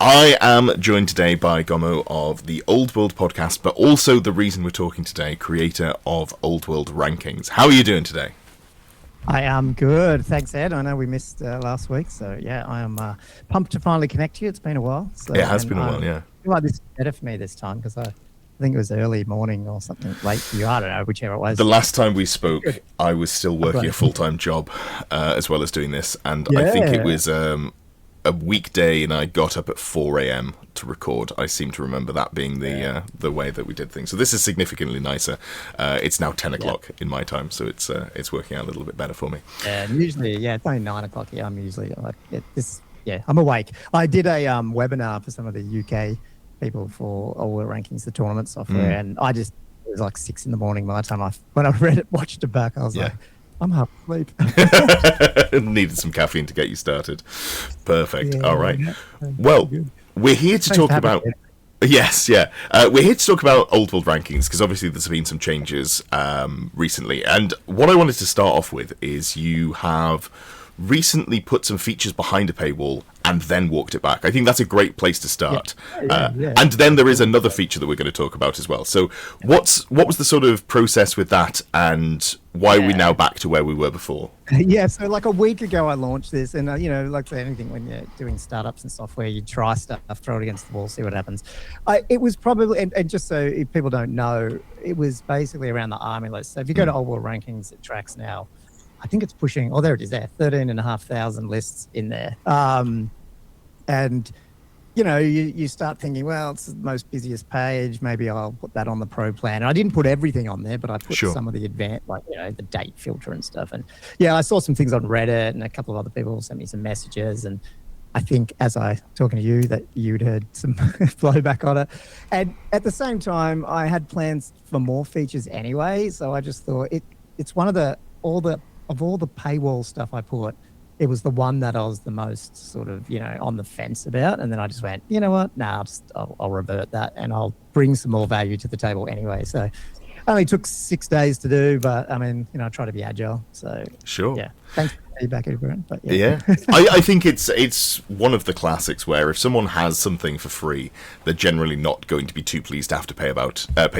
I am joined today by Gomo of the Old World podcast, but also the reason we're talking today, creator of Old World Rankings. How are you doing today? I am good. Thanks, Ed. I know we missed last week, so yeah, I am pumped to finally connect to you. It's been a while. So, it has been a while, yeah. I feel like this is better for me this time because I think it was early morning or something late for you. I don't know, whichever it was. The last time we spoke, I was still working a full-time job as well as doing this, and I think it was a weekday, and I got up at 4 a.m. to record. I seem to remember that being the way that we did things. So this is significantly nicer. It's now 10 o'clock in my time, so it's working out a little bit better for me. Yeah, usually, it's only 9 o'clock here. I'm usually like I'm awake. I did a webinar for some of the UK people for All World Rankings, the tournament software, and it was like 6 in the morning by the time when I watched it back, I was like, I'm half asleep. Needed some caffeine to get you started. Perfect. All right. Well, we're here to talk about... Yes, yeah. We're here to talk about Old World Rankings, because obviously there's been some changes recently. And what I wanted to start off with is you have recently put some features behind a paywall and then walked it back. I think that's a great place to start. And then there is another feature that we're going to talk about as well. So what was the sort of process with that, and why are we now back to where we were before? Yeah, so like a week ago I launched this, and like anything when you're doing startups and software, you try stuff, throw it against the wall, see what happens. It was probably, and just so if people don't know, it was basically around the army list. So if you go to Old World Rankings, it tracks now, I think it's pushing, there it is there, 13,500 lists in there. And, you start thinking, well, it's the most busiest page. Maybe I'll put that on the pro plan. And I didn't put everything on there, but I put some of the advanced, like, the date filter and stuff. And I saw some things on Reddit, and a couple of other people sent me some messages. And I think as I talking to you that you'd heard some blowback on it. And at the same time, I had plans for more features anyway. So I just thought it's one of all the paywall stuff I put, it was the one that I was the most sort of, on the fence about. And then I just went, you know what? I'll revert that, and I'll bring some more value to the table anyway. So it only took 6 days to do, but I mean, I try to be agile. So sure. Yeah. Thanks for the feedback, everyone. But I think it's one of the classics where if someone has something for free, they're generally not going to be too pleased to have to pay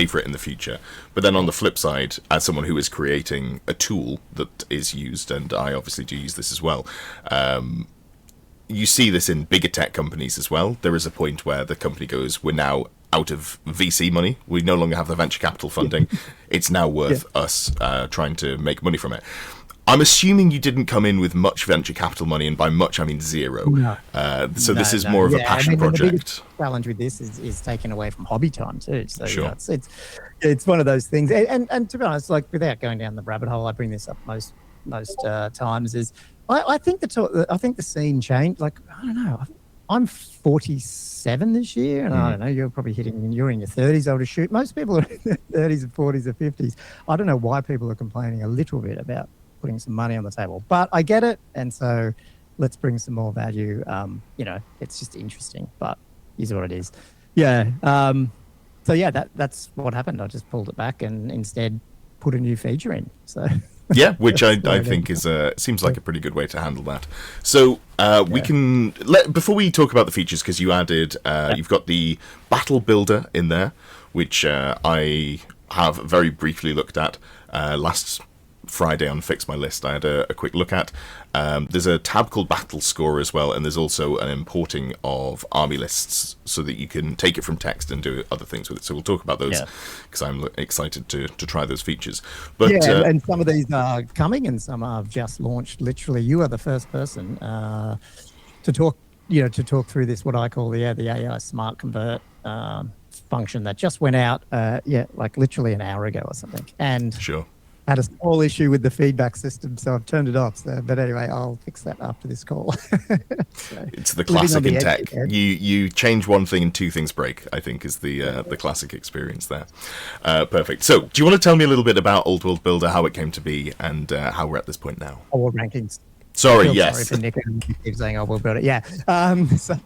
for it in the future. But then on the flip side, as someone who is creating a tool that is used, and I obviously do use this as well, you see this in bigger tech companies as well. There is a point where the company goes, we're now out of VC money. We no longer have the venture capital funding. It's now worth us trying to make money from it. I'm assuming you didn't come in with much venture capital money, and by much I mean zero. No. This is more of a passion project. The biggest challenge with this is taken away from hobby time too. So it's one of those things. And to be honest, like without going down the rabbit hole, I bring this up most times. Is I think the scene changed. Like I don't know. I'm 47 this year, and I don't know, you're probably you're in your 30s, I would shoot. Most people are in their 30s or 40s or 50s. I don't know why people are complaining a little bit about putting some money on the table, but I get it. And so let's bring some more value. It's just interesting, but is what it is. Yeah. That's what happened. I just pulled it back and instead put a new feature in. So yeah, which I think seems like a pretty good way to handle that. So we can before we talk about the features, because you added you've got the battle builder in there, which I have very briefly looked at last Friday on Fix My List. I had a quick look at. There's a tab called Battle Score as well, and there's also an importing of army lists so that you can take it from text and do other things with it. So we'll talk about those because I'm excited to try those features. But and some of these are coming, and some have just launched. Literally, you are the first person to talk through this. What I call the AI Smart Convert function that just went out. Like literally an hour ago or something. And had a small issue with the feedback system, so I've turned it off. So, but anyway, I'll fix that after this call. It's the classic in tech. You change one thing and two things break, I think, is the classic experience there. Perfect. So do you want to tell me a little bit about Old World Builder, how it came to be, and how we're at this point now? Old World Rankings. Sorry, yes. Sorry for Nico and keep saying, "Oh, we'll build it." Yeah. So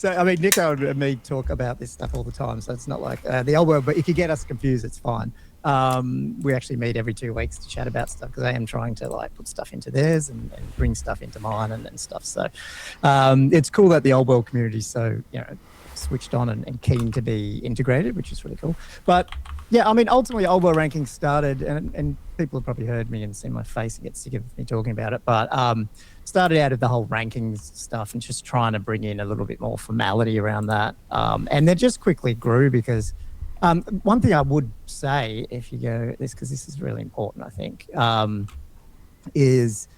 I mean, Nico and me talk about this stuff all the time, so it's not like the old world. But if you get us confused, it's fine. We actually meet every 2 weeks to chat about stuff because I am trying to like put stuff into theirs and bring stuff into mine and stuff. So it's cool that the old world community is so, switched on and keen to be integrated, which is really cool. But yeah, I mean, ultimately, old world rankings started, and people have probably heard me and seen my face and get sick of me talking about it, but started out of the whole rankings stuff and just trying to bring in a little bit more formality around that. And they just quickly grew because one thing I would say, if you go this, because this is really important, I think, is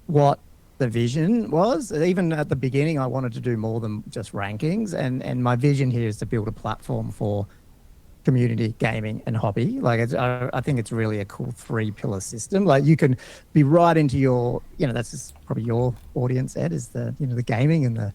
what the vision was. Even at the beginning, I wanted to do more than just rankings, and my vision here is to build a platform for community gaming and hobby. Like I think it's really a cool 3-pillar system. Like you can be right into your, that's just probably your audience, Ed, is the the gaming and the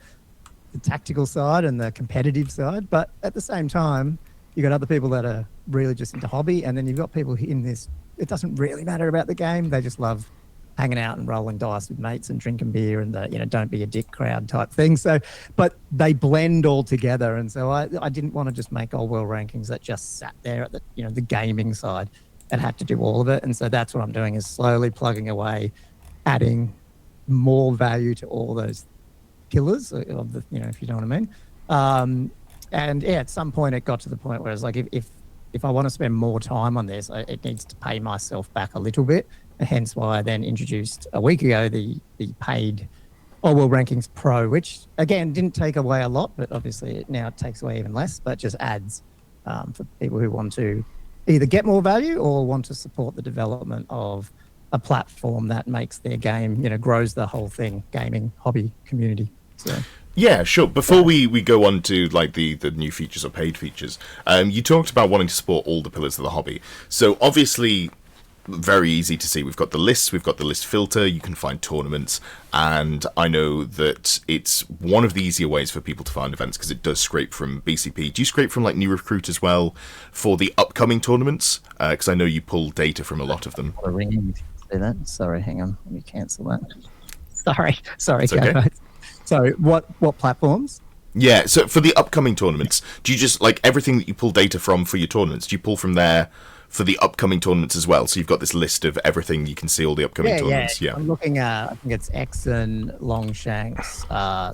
tactical side and the competitive side. But at the same time, you got other people that are really just into hobby, and then you've got people in this. It doesn't really matter about the game; they just love hanging out and rolling dice with mates and drinking beer and the don't be a dick crowd type thing. So, but they blend all together, and so I didn't want to just make old world rankings that just sat there at the the gaming side and had to do all of it. And so that's what I'm doing, is slowly plugging away, adding more value to all those pillars of the if you know what I mean. And yeah, at some point it got to the point where it's like if I want to spend more time on this, it needs to pay myself back a little bit. Hence why I then introduced a week ago the paid Old World Rankings Pro, which again didn't take away a lot, but obviously now it takes away even less, but just adds for people who want to either get more value or want to support the development of a platform that makes their game, grows the whole thing, gaming, hobby, community. So. Yeah, sure. Before we go on to like the new features or paid features, you talked about wanting to support all the pillars of the hobby. So obviously, very easy to see. We've got the lists, we've got the list filter, you can find tournaments, and I know that it's one of the easier ways for people to find events because it does scrape from BCP. Do you scrape from like New Recruit as well for the upcoming tournaments? Because I know you pull data from a lot of them. Ringing, say that. Sorry, hang on. Let me cancel that. Sorry. It's okay. So what platforms? Yeah, so for the upcoming tournaments, do you just, like, everything that you pull data from for your tournaments, do you pull from there for the upcoming tournaments as well? So you've got this list of everything, you can see all the upcoming tournaments. Yeah. I'm looking at, I think it's Exon, Longshanks,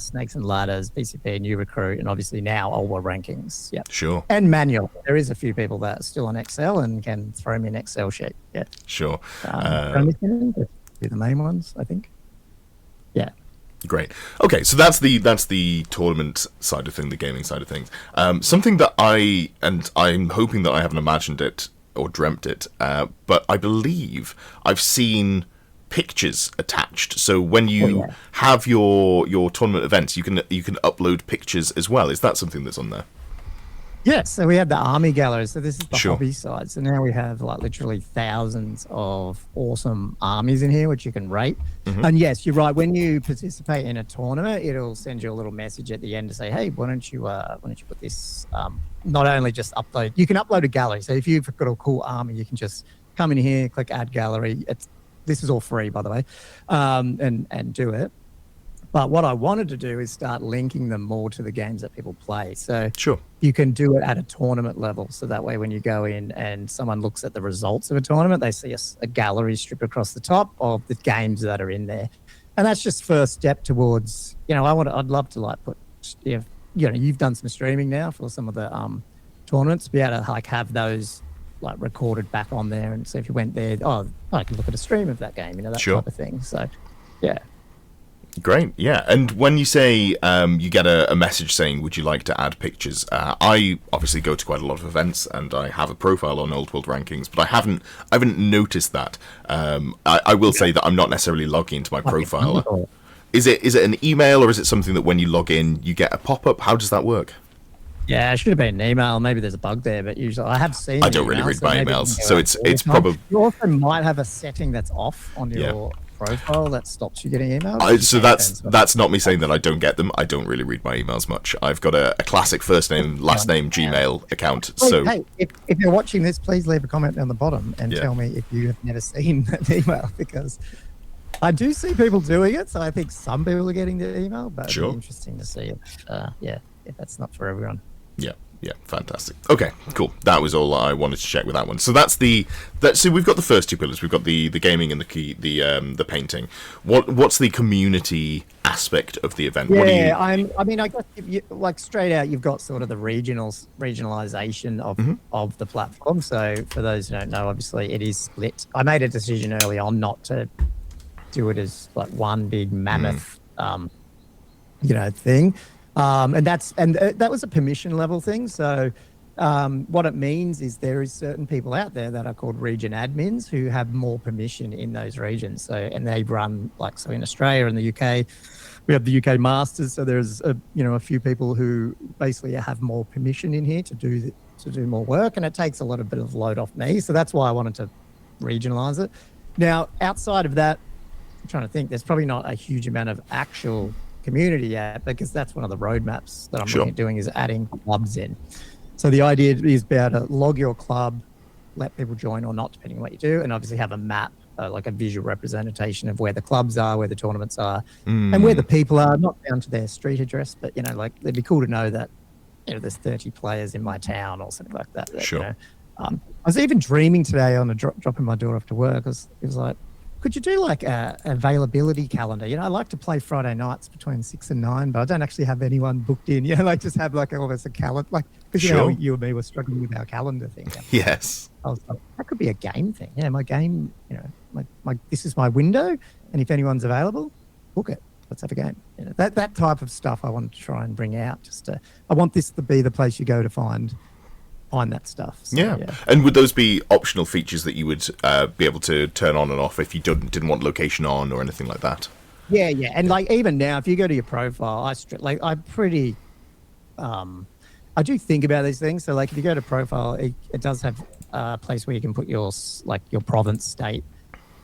Snakes and Ladders, BCP, New Recruit, and obviously now Old World Rankings. Yeah. Sure. And manual. There is a few people that are still on Excel and can throw me an Excel sheet. Yeah. Sure. Do the main ones, I think. Yeah. Great. Okay, so that's the tournament side of things, the gaming side of things. Something that I'm hoping that I haven't imagined it or dreamt it, but I believe I've seen pictures attached. So when you have your tournament events, you can upload pictures as well. Is that something that's on there? Yes, so we have the army gallery. So this is the Sure. hobby side. So now we have like literally thousands of awesome armies in here, which you can rate. Mm-hmm. And yes, you're right. When you participate in a tournament, it'll send you a little message at the end to say, "Hey, why don't you put this?" Not only just upload, you can upload a gallery. So if you've got a cool army, you can just come in here, click Add Gallery. This is all free, by the way, and do it. But what I wanted to do is start linking them more to the games that people play. So Sure. you can do it at a tournament level. So that way, when you go in and someone looks at the results of a tournament, they see a gallery strip across the top of the games that are in there. And that's just first step towards, I'd love to like put, you've done some streaming now for some of the tournaments, be able to like have those like recorded back on there. And so if you went there, I can look at a stream of that game, that Sure. type of thing. So, yeah. Great, yeah. And when you say you get a message saying, would you like to add pictures? I obviously go to quite a lot of events, and I have a profile on Old World Rankings, but I haven't noticed that. I will say that I'm not necessarily logging into my profile. Is it an email, or is it something that when you log in, you get a pop-up? How does that work? Yeah, it should have been an email. Maybe there's a bug there, but usually I have seen. I don't really read my emails, so it's probably. You also might have a setting that's off on your profile that stops you getting emails. So that's not me saying that I don't get them. I don't really read my emails much. I've got a classic first name, last name Gmail account. So hey, if you're watching this, please leave a comment down the bottom and tell me if you have never seen that email, because I do see people doing it. So I think some people are getting the email, but it'd be interesting to see if that's not for everyone. Yeah. Yeah, fantastic. Okay, cool. That was all I wanted to check with that one. So so we've got the first two pillars. We've got the gaming and the painting. What's the community aspect of the event? Yeah, I mean, I guess if you, like straight out, you've got sort of the regionalization of the platform. So for those who don't know, obviously it is split. I made a decision early on not to do it as like one big mammoth, thing. And that was a permission level thing. So what it means is there is certain people out there that are called region admins who have more permission in those regions. So, and they run so in Australia and the UK, we have the UK Masters. So there's a few people who basically have more permission in here to do more work, and it takes a bit of load off me. So that's why I wanted to regionalize it. Now, outside of that, I'm trying to think, there's probably not a huge amount of actual community yet, because that's one of the roadmaps that I'm looking at doing, is adding clubs in. So the idea is be able to log your club, let people join or not, depending on what you do, and obviously have a map, like a visual representation of where the clubs are, where the tournaments are, and where the people are, not down to their street address, but it'd be cool to know that there's 30 players in my town or something like that. Sure. I was even dreaming today on dropping my daughter off to work. It was like, could you do like a availability calendar? I like to play Friday nights between 6 and 9, but I don't actually have anyone booked in. Just have almost a calendar, because you and me were struggling with our calendar thing. Yes. I was like, that could be a game thing. My game, my this is my window, and if anyone's available, book it. Let's have a game. That type of stuff I want to try and bring out. I want this to be the place you go to find that stuff. So, yeah. And would those be optional features that you would be able to turn on and off if you didn't want location on or anything like that? Yeah. And even now, if you go to your profile, I'm pretty, I do think about these things. So if you go to profile, it does have a place where you can put your province, state,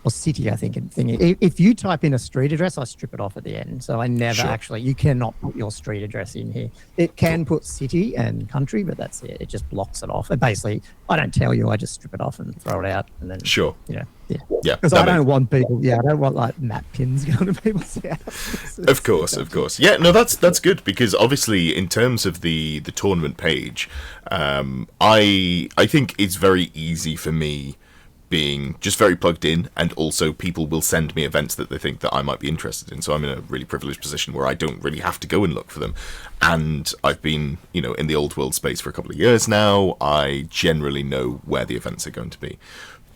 or city, I think. If you type in a street address, I strip it off at the end. So I never you cannot put your street address in here. It can put city and country, but that's it. It just blocks it off. And basically, I don't tell you. I just strip it off and throw it out. And then, Yeah. Because I don't want people, I don't want map pins going to people's house. Of course. Yeah, no, that's good, because obviously in terms of the tournament page, I think it's very easy for me being just very plugged in, and also people will send me events that they think that I might be interested in, so I'm in a really privileged position where I don't really have to go and look for them. And I've been in the old world space for a couple of years now. I generally know where the events are going to be.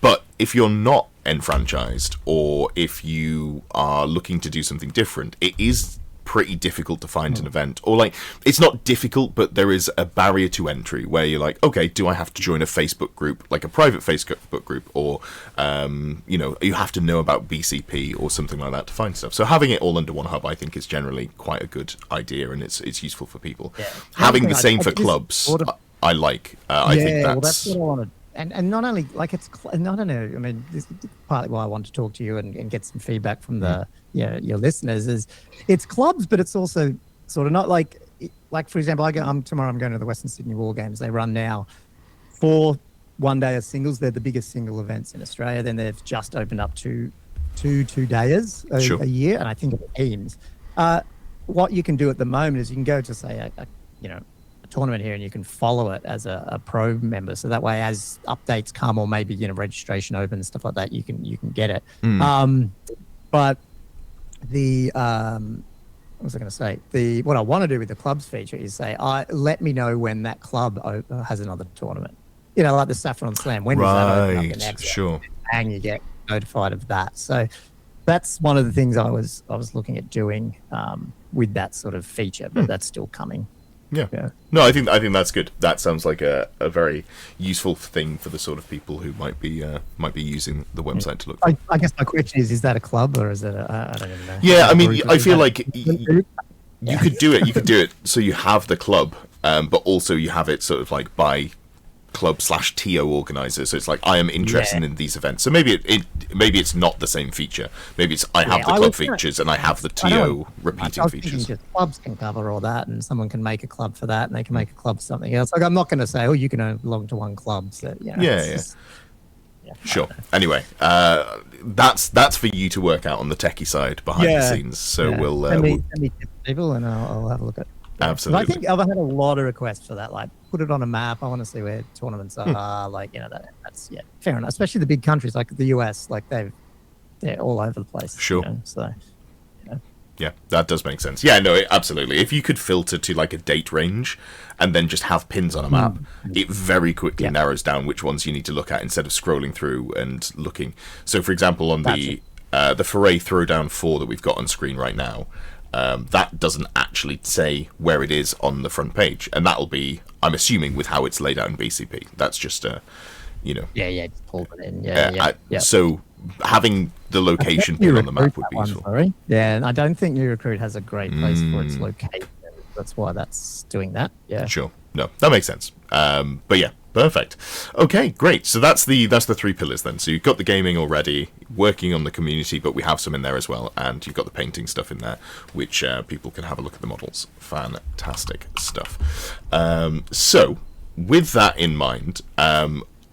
But if you're not enfranchised, or if you are looking to do something different, it is pretty difficult to find an event. Or it's not difficult, but there is a barrier to entry where you're like, okay, do I have to join a Facebook group, like a private Facebook group, or you have to know about BCP or something like that to find stuff. So having it all under one hub, I think, is generally quite a good idea, and it's useful for people. Having the same for clubs, I like. I think that's what I wanted. And not only I don't know. I mean, this is partly why I want to talk to you and get some feedback from your listeners. Is it's clubs, but it's also sort of not like for example, tomorrow I'm going to the Western Sydney War Games. They run now 4 one-day singles. They're the biggest single events in Australia. Then they've just opened up to two-dayers a year, and I think it's teams. What you can do at the moment is you can go to say a tournament here, and you can follow it as a pro member, so that way as updates come, or maybe registration opens, stuff like that, you can get it. But the what was I going to say, what I want to do with the clubs feature is say, let me know when that club has another tournament, like the Saffron Slam, when does that open up the next one? And you get notified of that. So that's one of the things I was looking at doing with that sort of feature, but that's still coming. Yeah. No, I think that's good. That sounds like a very useful thing for the sort of people who might be using the website to look for. I guess my question is that a club, or is it I don't even know. Yeah, I mean, I feel like you could do it. You could do it so you have the club, but also you have it sort of like by club/TO organizer. So it's like, I am interested in these events. So maybe it's not the same feature. Maybe it's I have the club features and I have the TO repeating features. Just clubs can cover all that, and someone can make a club for that, and they can make a club for something else. I'm not going to say, you can only belong to one club. So Sure. Anyway, that's for you to work out on the techie side behind the scenes. So we'll send me people, and I'll have a look at. Absolutely. I think I've had a lot of requests for that. Like, put it on a map. I want to see where tournaments are. Like, that's fair enough. Especially the big countries like the US. Like they're all over the place. Sure. So. Yeah, that does make sense. Yeah, no, absolutely. If you could filter to like a date range and then just have pins on a map, it very quickly narrows down which ones you need to look at instead of scrolling through and looking. So, for example, on the Foray Throwdown 4 that we've got on screen right now, that doesn't actually say where it is on the front page. And that'll be, I'm assuming, with how it's laid out in BCP. That's just, Yeah, just pull it in. So having the location pin on the map would be useful. Sorry. Yeah, and I don't think New Recruit has a great place for its location. That's why that's doing that. Yeah. Sure. No, that makes sense. But yeah, perfect. Okay, great. So that's the 3 pillars then. So you've got the gaming already, working on the community, but we have some in there as well, and you've got the painting stuff in there, which people can have a look at the models. Fantastic stuff. So with that in mind,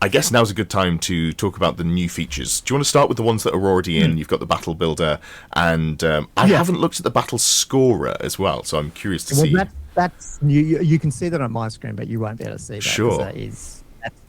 I guess now's a good time to talk about the new features. Do you want to start with the ones that are already in? You've got the Battle Builder, and I haven't looked at the Battle Scorer as well, so I'm curious to see. That's new. You can see that on my screen, but you won't be able to see that. Sure.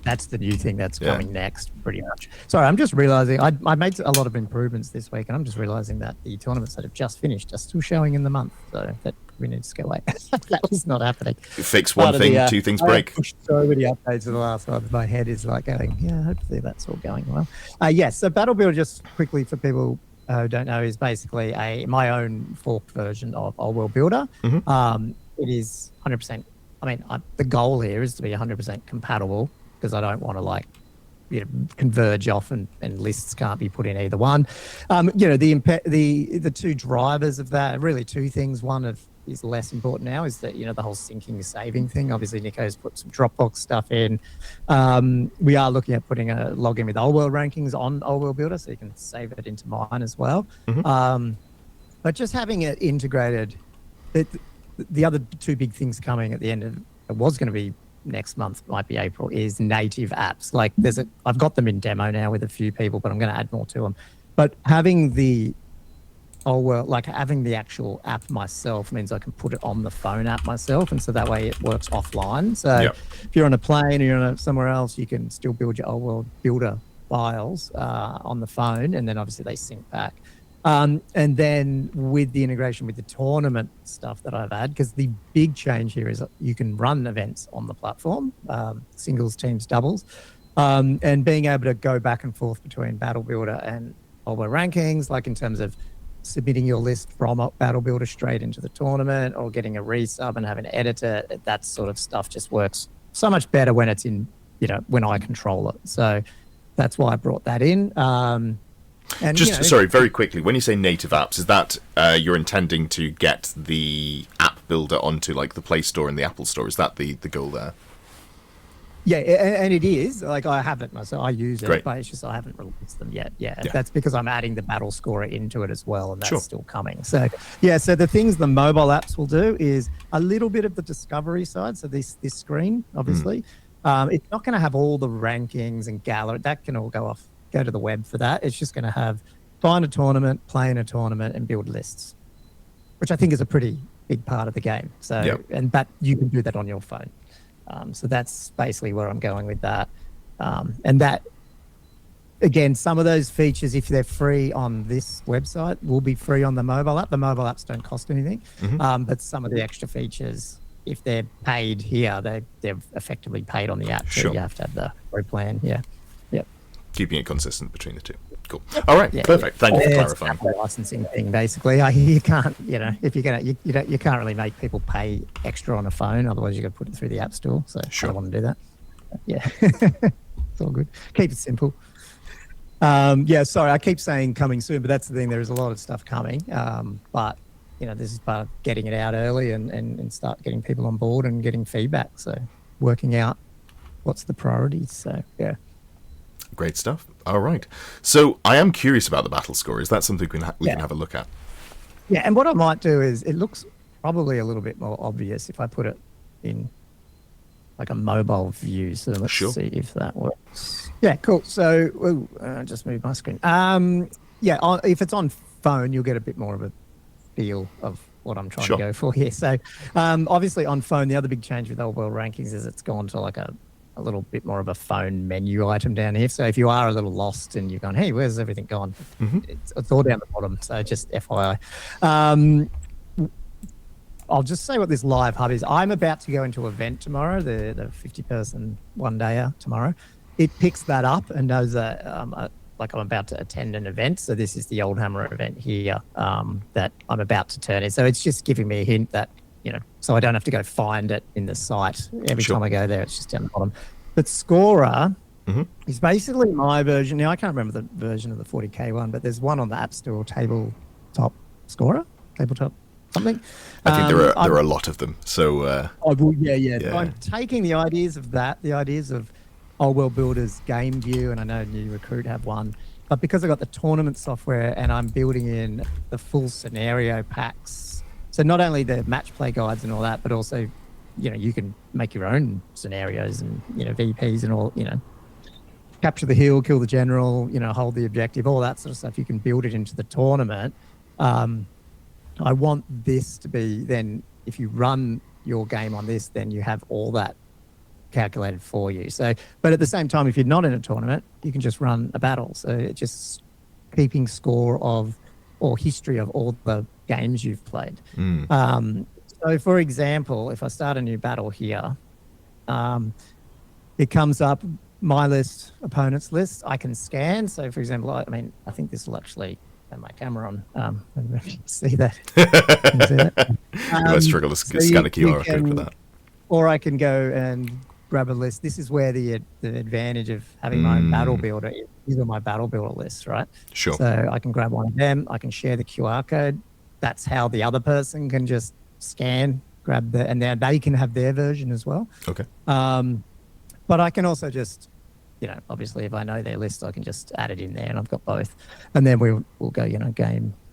That's the new thing that's coming next, pretty much. Sorry, I'm just realizing I made a lot of improvements this week, and I'm just realizing that the tournaments that have just finished are still showing in the month, so that we need to go away. That was not happening. You fix one thing, 2 things break. I pushed so many updates in the last one. My head is like going, hopefully that's all going well. Yes, so Battle Builder, just quickly for people who don't know, is basically my own forked version of Old World Builder. It is 100%. I mean, the goal here is to be 100% compatible, because I don't want to converge off and lists can't be put in either one. The 2 drivers of that, really 2 things. One is less important now, is that the whole syncing saving thing. Obviously Nico's put some Dropbox stuff in. We are looking at putting a login with Old World rankings on Old World Builder, so you can save it into mine as well. But just having it integrated, the other 2 big things coming at the end of it was going to be next month, might be April, is native apps. Like I've got them in demo now with a few people, but I'm going to add more to them. But having the having the actual app myself means I can put it on the phone app myself, and so that way it works offline. So if you're on a plane or you're somewhere else, you can still build your Old World Builder files on the phone, and then obviously they sync back. And then with the integration with the tournament stuff that I've had, because the big change here is you can run events on the platform, singles, teams, doubles, and being able to go back and forth between Battle Builder and Old World rankings, like in terms of submitting your list from Battle Builder straight into the tournament, or getting a resub and having to edit it. That sort of stuff just works so much better when it's in, when I control it. So that's why I brought that in. And sorry, very quickly, when you say native apps, is that you're intending to get the app builder onto like the Play Store and the Apple Store? Is that the goal there? Yeah, and it is. Like I have it myself, I use it, Great. but it's just I haven't released them yet. Yeah, that's because I'm adding the Battle Scorer into it as well, and that's still coming. So so the things the mobile apps will do is a little bit of the discovery side. So this screen, obviously, it's not going to have all the rankings and gallery. That can all go to the web for that. It's just going to have find a tournament, play in a tournament, and build lists, which I think is a pretty big part of the game. So, and that you can do that on your phone. So that's basically where I'm going with that. And that, again, some of those features, if they're free on this website, will be free on the mobile app. The mobile apps don't cost anything. But some of the extra features, if they're paid here, they're effectively paid on the app. So you have to have the free plan. Keeping it consistent between the 2. Cool. All right, perfect. Thank you for clarifying. It's a licensing thing, basically. You can't, if you're gonna, you can't really make people pay extra on a phone. Otherwise, you got to put it through the app store. So I don't want to do that. It's all good. Keep it simple. Sorry, I keep saying coming soon, but that's the thing. There is a lot of stuff coming. But this is part of getting it out early and start getting people on board and getting feedback. So working out what's the priorities. So Great stuff. All right. So I am curious about the battle score. Is that something we can have a look at? Yeah, and what I might do is, it looks probably a little bit more obvious if I put it in like a mobile view. So let's see if that works. Yeah, cool. So just move my screen. If it's on phone, you'll get a bit more of a feel of what I'm trying Sure. to go for here. So obviously on phone, the other big change with Old World Rankings is it's gone to like a little bit more of a phone menu item down here. So if you are a little lost and you're going, hey, where's everything gone? It's all down the bottom. So just FYI. I'll just say what this live hub is. I'm about to go into an event tomorrow, the 50-person one-dayer tomorrow. It picks that up and knows that like I'm about to attend an event. So this is the Oldhammer event here that I'm about to turn in. So it's just giving me a hint that, so I don't have to go find it in the site. Every time I go there, it's just down the bottom. But Scorer is basically my version. Now, I can't remember the version of the 40K one, but there's one on the App Store, Tabletop Scorer, Tabletop something. I think there are a lot of them. So yeah. I'm taking the ideas of that, the ideas of Old World Builders Game View, and I know New Recruit have one, but because I got the tournament software and I'm building in the full scenario packs, so not only the match play guides and all that, but also, you can make your own scenarios and VPs and all, capture the hill, kill the general, hold the objective, all that sort of stuff. You can build it into the tournament. I want this to be then, if you run your game on this, then you have all that calculated for you. So, but at the same time, if you're not in a tournament, you can just run a battle. So it's just keeping score of or history of all the games you've played. So for example, if I start a new battle here, it comes up my list, opponent's list. I can scan. So for example, I think this will actually have my camera on. I don't know if you can see that. Can you see that? You might struggle to scan a QR code for that. Or I can go and grab a list. This is where the advantage of having my own battle builder is. These are my battle builder lists, right? Sure. So I can grab one of them. I can share the QR code. That's how the other person can just scan, grab and then they can have their version as well. Okay. But I can also just, obviously if I know their list, I can just add it in there, and I've got both. And then we'll go,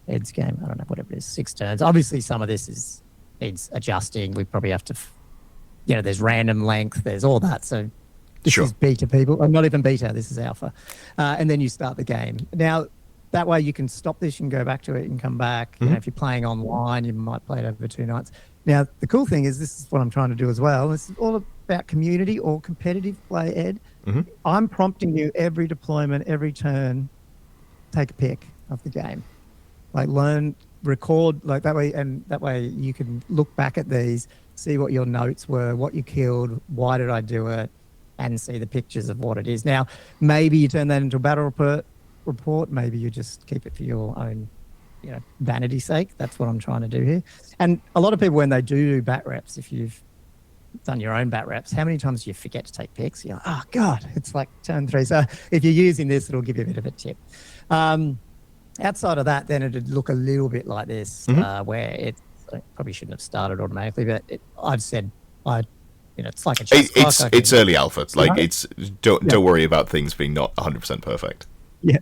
Ed's game. I don't know, whatever it is, 6 turns. Obviously some of this needs adjusting. We probably have to, there's random length, there's all that. So this is beta, people. Not even beta, this is alpha. And then you start the game. Now, that way you can stop this and go back to it and come back. If you're playing online, you might play it over 2 nights. Now, the cool thing is, this is what I'm trying to do as well. This is all about community or competitive play, Ed. I'm prompting you every deployment, every turn, take a pick of the game. Like learn, record, like that way you can look back at these, see what your notes were, what you killed, why did I do it, and see the pictures of what it is. Now, maybe you turn that into a battle report. Maybe you just keep it for your own, vanity sake. That's what I'm trying to do here. And a lot of people, when they do bat reps, if you've done your own bat reps, how many times do you forget to take picks? You're like, oh God, it's like turn 3. So if you're using this, it'll give you a bit of a tip. Outside of that, then it'd look a little bit like this, where I probably shouldn't have started automatically, but I've said it's like a chess clock. It's early alpha. It's like don't worry about things being not 100% perfect. Yeah,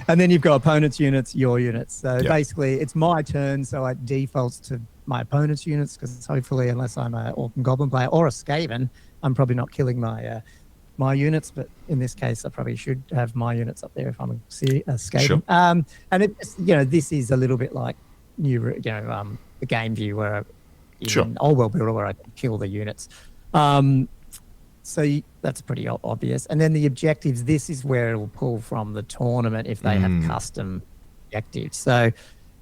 and then you've got opponent's units, your units. So basically, it's my turn, so it defaults to my opponent's units, because hopefully, unless I'm an Orc and Goblin player or a Skaven, I'm probably not killing my units. But in this case, I probably should have my units up there if I'm a Skaven. Sure. And it's this is a little bit like the game view, where in Old World Builder, where I can kill the units. So that's pretty obvious. And then the objectives, this is where it will pull from the tournament if they have custom objectives. So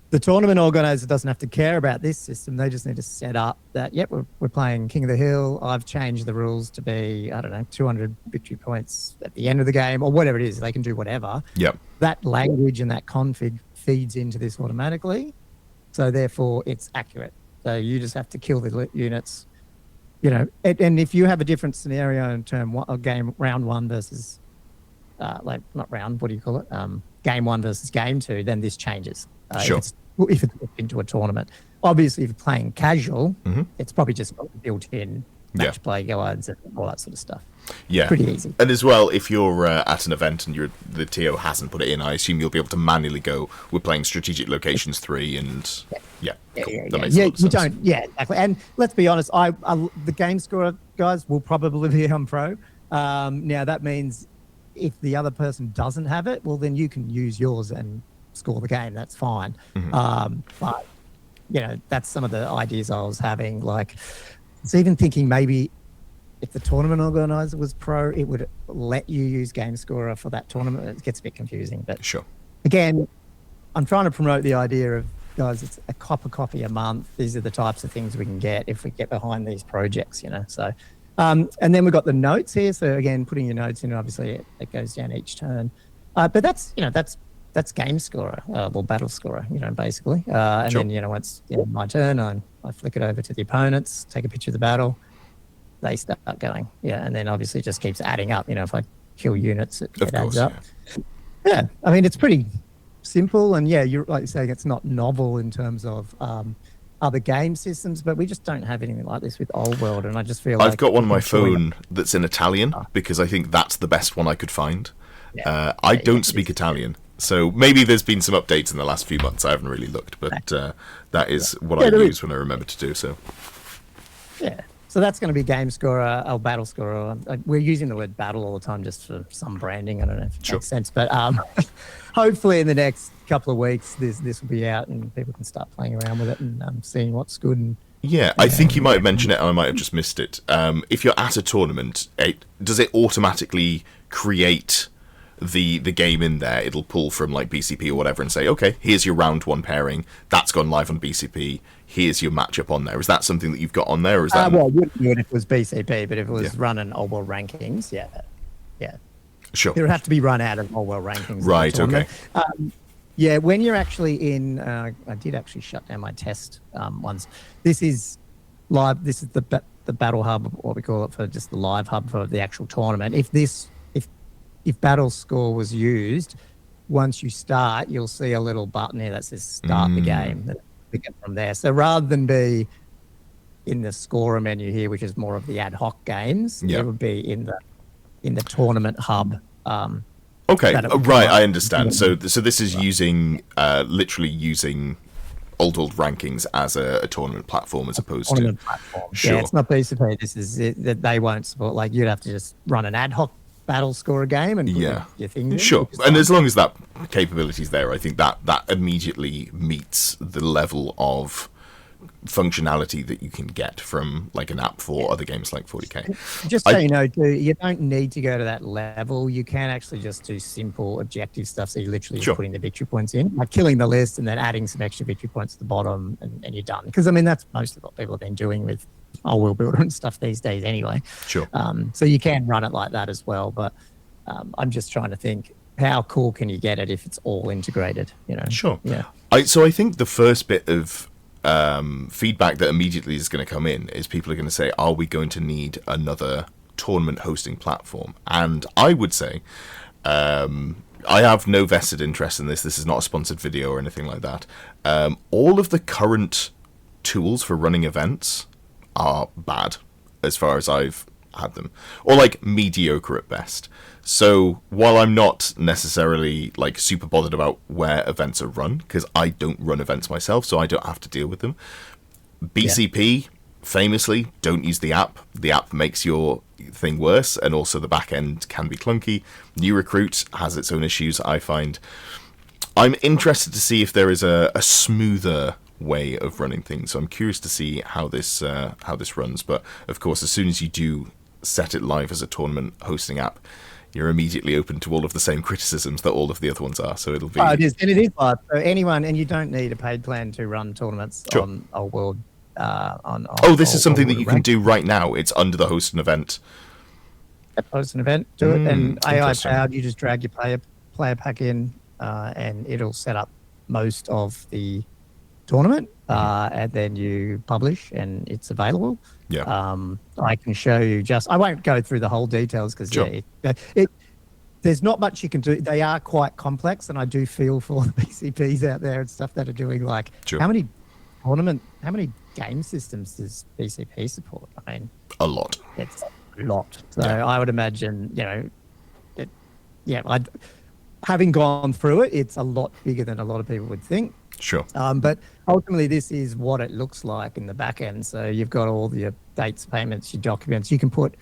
the tournament organizer doesn't have to care about this system. They just need to set up that, we're playing King of the Hill. I've changed the rules to be, 200 victory points at the end of the game, or whatever it is. They can do whatever. Yep. That language and that config feeds into this automatically. So therefore, it's accurate. So you just have to kill the units. And if you have a different scenario in game round 1 versus, not round, what do you call it? Game 1 versus game 2, then this changes. If it's into a tournament. Obviously, if you're playing casual, it's probably just got built-in match play guides and all that sort of stuff. Yeah. Pretty easy. And as well, if you're at an event and the TO hasn't put it in, I assume you'll be able to manually go, we're playing Strategic Locations 3, and cool. That makes a lot of sense. Exactly. And let's be honest, the game scorer guys will probably be on pro. Now, that means if the other person doesn't have it, well, then you can use yours and score the game. That's fine. But that's some of the ideas I was having. Like, it's even thinking maybe if the tournament organizer was pro, it would let you use Game Scorer for that tournament. It gets a bit confusing, but Sure. Again, I'm trying to promote the idea of, guys, it's a copy a month. These are the types of things we can get if we get behind these projects, So, and then we've got the notes here. So again, putting your notes in, obviously it goes down each turn. But that's Game Scorer, or Battle Scorer, basically. And Sure. then, once my turn, I flick it over to the opponents, take a picture of the battle. They start going. Yeah. And then obviously it just keeps adding up. If I kill units, it adds up. Yeah. I mean, it's pretty simple. And you're like saying, it's not novel in terms of other game systems, but we just don't have anything like this with Old World. And I just feel I've got one on my phone that's in Italian because I think that's the best one I could find. I don't speak Italian. So maybe there's been some updates in the last few months. I haven't really looked, but that is what I use when I remember to do so. Yeah. So that's going to be Game Scorer or Battle Scorer. We're using the word battle all the time just for some branding. I don't know if it makes sense, but hopefully in the next couple of weeks, this will be out and people can start playing around with it and seeing what's good. And I think you might have mentioned it and I might have just missed it. If you're at a tournament, does it automatically create the game in there? It'll pull from like BCP or whatever and say, okay, here's your round one pairing. That's gone live on BCP. Here's your matchup on there. Is that something that you've got on there? Or is that well, you wouldn't do it if it was BCP, but if it was running Old World rankings, yeah. Sure. It would have to be run out of Old World rankings. Right, okay. When you're actually in, I did actually shut down my test once. This is live. This is the battle hub, what we call it, for just the live hub for the actual tournament. If battle score was used, once you start, you'll see a little button here that says start the game. We get from there. So rather than be in the scorer menu here, which is more of the ad hoc games, it would be in the tournament hub. Okay, right, I understand. So this is using literally using Old World rankings as a tournament platform as opposed to platform. Sure. Yeah, it's not BCP. This is it, that they won't support. Like, you'd have to just run an ad hoc battle score game and put your thing in. Sure. And as long as that capability is there, I think that immediately meets the level of functionality that you can get from like an app for other games like 40k. Just so you know, you don't need to go to that level. You can actually just do simple objective stuff. So you literally just putting the victory points in, like killing the list and then adding some extra victory points at the bottom, and you're done. Because I mean, that's most of what people have been doing with Old World Builder and stuff these days anyway. Sure. So you can run it like that as well. But I'm just trying to think, how cool can you get it if it's all integrated? Sure. Yeah. So I think the first bit of feedback that immediately is going to come in is people are going to say, are we going to need another tournament hosting platform? And I would say I have no vested interest in this. This is not a sponsored video or anything like that. All of the current tools for running events are bad as far as I've had them, or like mediocre at best. So while I'm not necessarily like super bothered about where events are run, because I don't run events myself, so I don't have to deal with them. BCP famously don't use the app. The app makes your thing worse, and also the back end can be clunky. New Recruit has its own issues, I find. I'm interested to see if there is a smoother way of running things. So I'm curious to see how this runs. But of course, as soon as you do set it live as a tournament hosting app, you're immediately open to all of the same criticisms that all of the other ones are. So it'll be. It is live. So anyone, and you don't need a paid plan to run tournaments on Old World. This is something that you can do right now. It's under the host an event. Host an event, do it, and AI powered. You just drag your player pack in, and it'll set up most of the tournament, and then you publish, and it's available. Yeah. I can show you I won't go through the whole details because there's not much you can do. They are quite complex, and I do feel for the PCPs out there and stuff that are doing like how many game systems does BCP support? I mean, a lot. It's a lot. So I would imagine, having gone through it, it's a lot bigger than a lot of people would think. Sure. But ultimately, this is what it looks like in the back end. So you've got all your dates, payments, your documents. You can put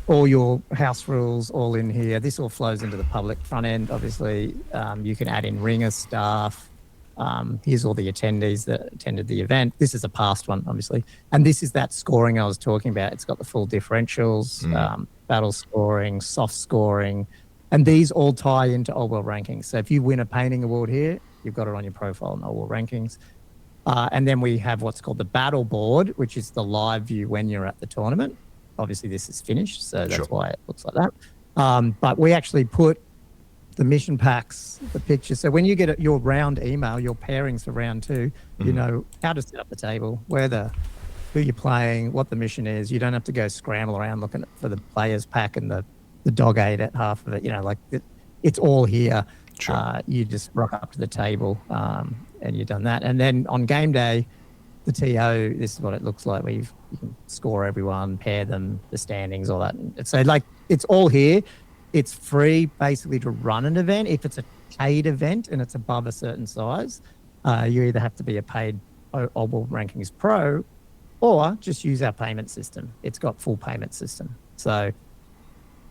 all your house rules all in here. This all flows into the public front end, obviously. You can add in ringer staff. Here's all the attendees that attended the event. This is a past one, obviously. And this is that scoring I was talking about. It's got the full differentials, battle scoring, soft scoring, and these all tie into Old World Rankings. So if you win a painting award here, you've got it on your profile in Old World Rankings. And then we have what's called the battle board, which is the live view when you're at the tournament. Obviously, this is finished, so that's why it looks like that. But we actually put the mission packs, the pictures. So when you get your round email, your pairings for round 2, you know how to set up the table, who you're playing, what the mission is. You don't have to go scramble around looking for the players pack and the dog ate at half of it. You know, like it's all here. Sure. You just rock up to the table and you've done that. And then on game day, the TO, this is what it looks like. You can score everyone, pair them, the standings, all that. So like it's all here. It's free basically to run an event. If it's a paid event and it's above a certain size, you either have to be a paid Old World Rankings Pro or just use our payment system. It's got full payment system. So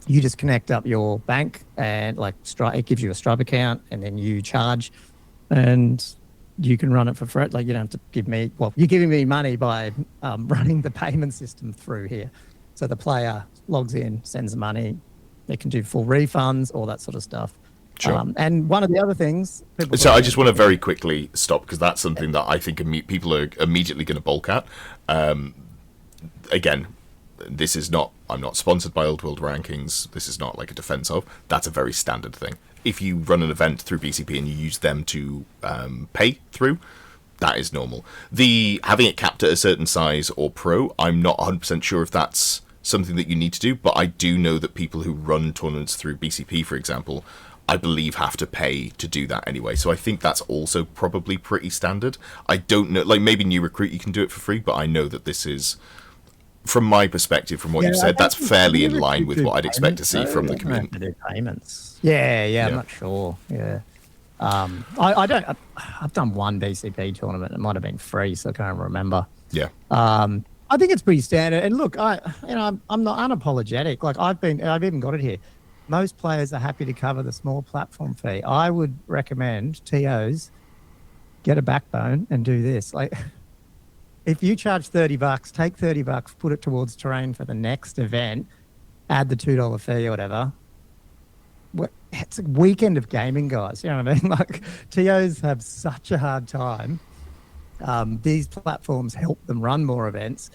you just connect up your bank and like it gives you a Stripe account and then you charge and you can run it for free. Like you don't have to give me, you're giving me money by running the payment system through here. So the player logs in, sends the money. They can do full refunds, all that sort of stuff. Sure. And one of the other things... So I just want to very quickly stop because that's something that I think people are immediately going to balk at. Again, this is not... I'm not sponsored by Old World Rankings. This is not like a defense of. That's a very standard thing. If you run an event through BCP and you use them to pay through, that is normal. Having it capped at a certain size or pro, I'm not 100% sure if that's something that you need to do, but I do know that people who run tournaments through BCP, for example, I believe have to pay to do that anyway. So I think that's also probably pretty standard. I don't know, like maybe New Recruit you can do it for free, but I know that this is, from my perspective, from what you've said, that's fairly in line with what I'd expect to see from the community. Do payments. Yeah, I'm not sure. Yeah. I've done one BCP tournament. It might have been free, so I can't remember. Yeah. I think it's pretty standard. And look, I'm not unapologetic. Like I've even got it here. Most players are happy to cover the small platform fee. I would recommend TOs get a backbone and do this. Like if you charge $30, take $30, put it towards terrain for the next event, add the $2 fee or whatever. It's a weekend of gaming, guys. You know what I mean? Like TOs have such a hard time. These platforms help them run more events.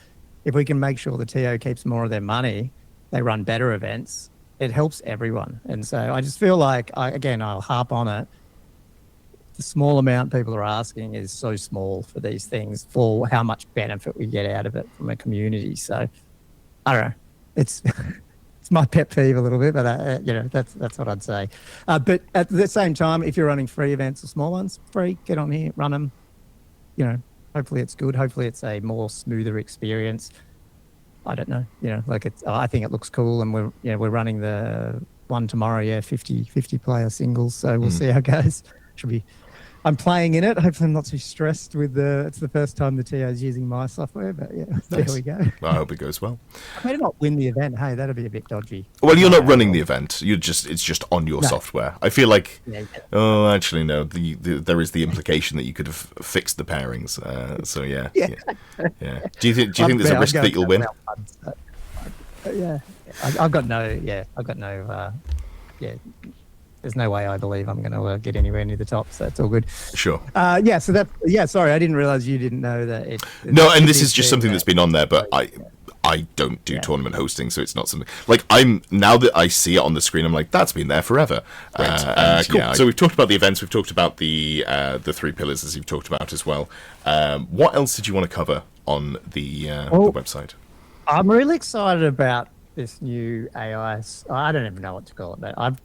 If we can make sure the TO keeps more of their money, they run better events. It helps everyone. And so I just feel like, I'll harp on it. The small amount people are asking is so small for these things for how much benefit we get out of it from a community. So I don't know. It's it's my pet peeve a little bit, but that's what I'd say. But at the same time, if you're running free events or small ones, free, get on here, run them. You know, hopefully it's good. Hopefully it's a more smoother experience. I don't know. You know, like I think it looks cool, and we're running the one tomorrow. 50 player singles. So we'll see how it goes. I'm playing in it. Hopefully I'm not too stressed with it's the first time the TO is using my software, but yeah, there we go. I hope it goes well. I may not win the event. Hey, that'd be a bit dodgy. Well, you're not running the event. It's just on your software. I feel like, actually no. There is the implication that you could have fixed the pairings. So yeah. Do you think there's a risk that you'll win? I've got no. There's no way I believe I'm going to get anywhere near the top, so it's all good. Sure. Sorry, I didn't realize you didn't know that. No, and this is just something that's been on there, but I don't do tournament hosting, so it's not something like now that I see it on the screen, I'm like, that's been there forever. Cool. Yeah, so we've talked about the events, we've talked about the 3 pillars as you've talked about as well. What else did you want to cover on the website? I'm really excited about this new AI. I don't even know what to call it, but I've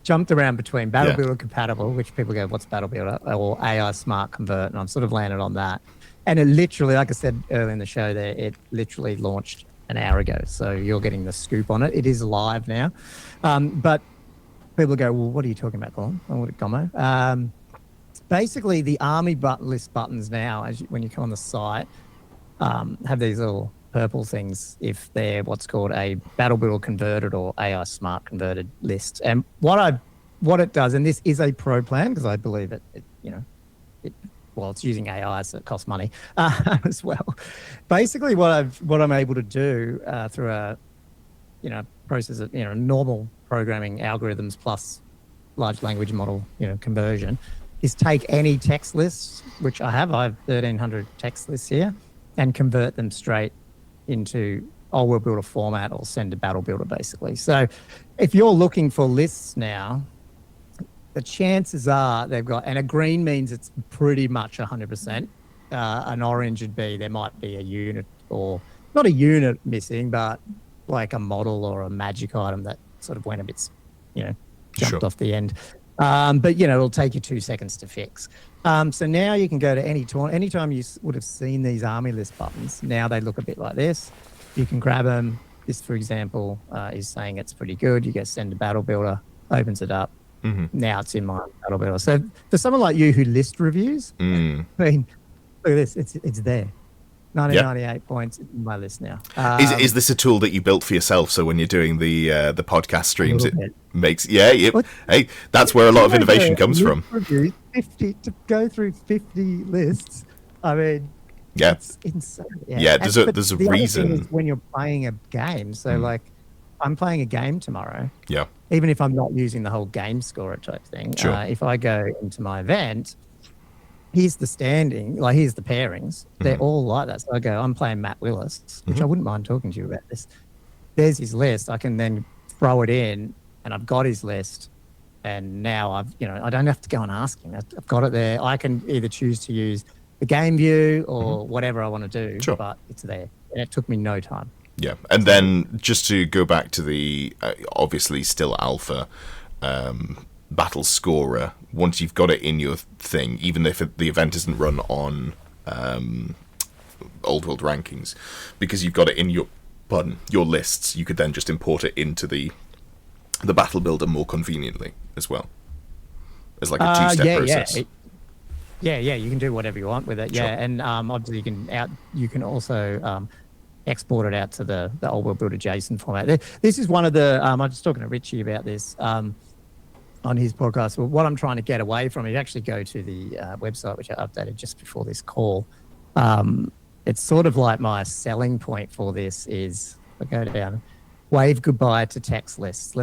jumped around between Battle Builder compatible, which people go, what's Battle Builder, or AI Smart Convert, and I've sort of landed on that. And it literally, like I said earlier in the show there, it literally launched an hour ago. So you're getting the scoop on it. It is live now. But people go, well, what are you talking about, Colin? Gomo? Basically, the army list buttons now, when you come on the site, have these little purple things if they're what's called a Battle Builder converted or AI Smart converted list. And what it does, and this is a pro plan because I believe it well, it's using AI, so it costs money as well. Basically, what I'm able to do through a process of normal programming algorithms plus large language model conversion is take any text lists, which I have 1,300 text lists here, and convert them straight into old world builder format or send to battle builder basically. So if you're looking for lists now, the chances are they've got, and a green means it's pretty much 100%. An orange would be there might be a unit, or not a unit missing, but like a model or a magic item that sort of went a bit, jumped off the end. But it'll take you 2 seconds to fix. So now you can go to anytime you would have seen these army list buttons. Now they look a bit like this. You can grab them. This, for example, is saying it's pretty good. You go send to battle builder, opens it up. Mm-hmm. Now it's in my battle builder. So for someone like you who list reviews, I mean, look at this. It's there. 1998 points in my list now. Is this a tool that you built for yourself? So when you're doing the podcast streams, it makes hey, that's where a lot of innovation comes from. 50 to go through 50 lists. I mean, it's insane. Yeah, there's a the reason. Other thing is when you're playing a game. So like, I'm playing a game tomorrow. Yeah. Even if I'm not using the whole game scorer type thing, if I go into my event. Here's the standing, like here's the pairings. They're all like that. So I go, I'm playing Matt Willis, which I wouldn't mind talking to you about this. There's his list. I can then throw it in and I've got his list. And now I don't have to go and ask him. I've got it there. I can either choose to use the game view or whatever I want to do, but it's there. And it took me no time. Yeah. And then just to go back to the obviously still alpha battle scorer, once you've got it in your thing, even if the event isn't run on old world rankings, because you've got it in your lists, you could then just import it into the battle builder more conveniently as well, as like a two-step process. You can do whatever you want with it. And obviously you can also export it out to the old world builder JSON format. This is one of the I was just talking to Richie about this on his podcast. Well, what I'm trying to get away from, you actually go to the website, which I updated just before this call. It's sort of like my selling point for this is, I go down, wave goodbye to text lists.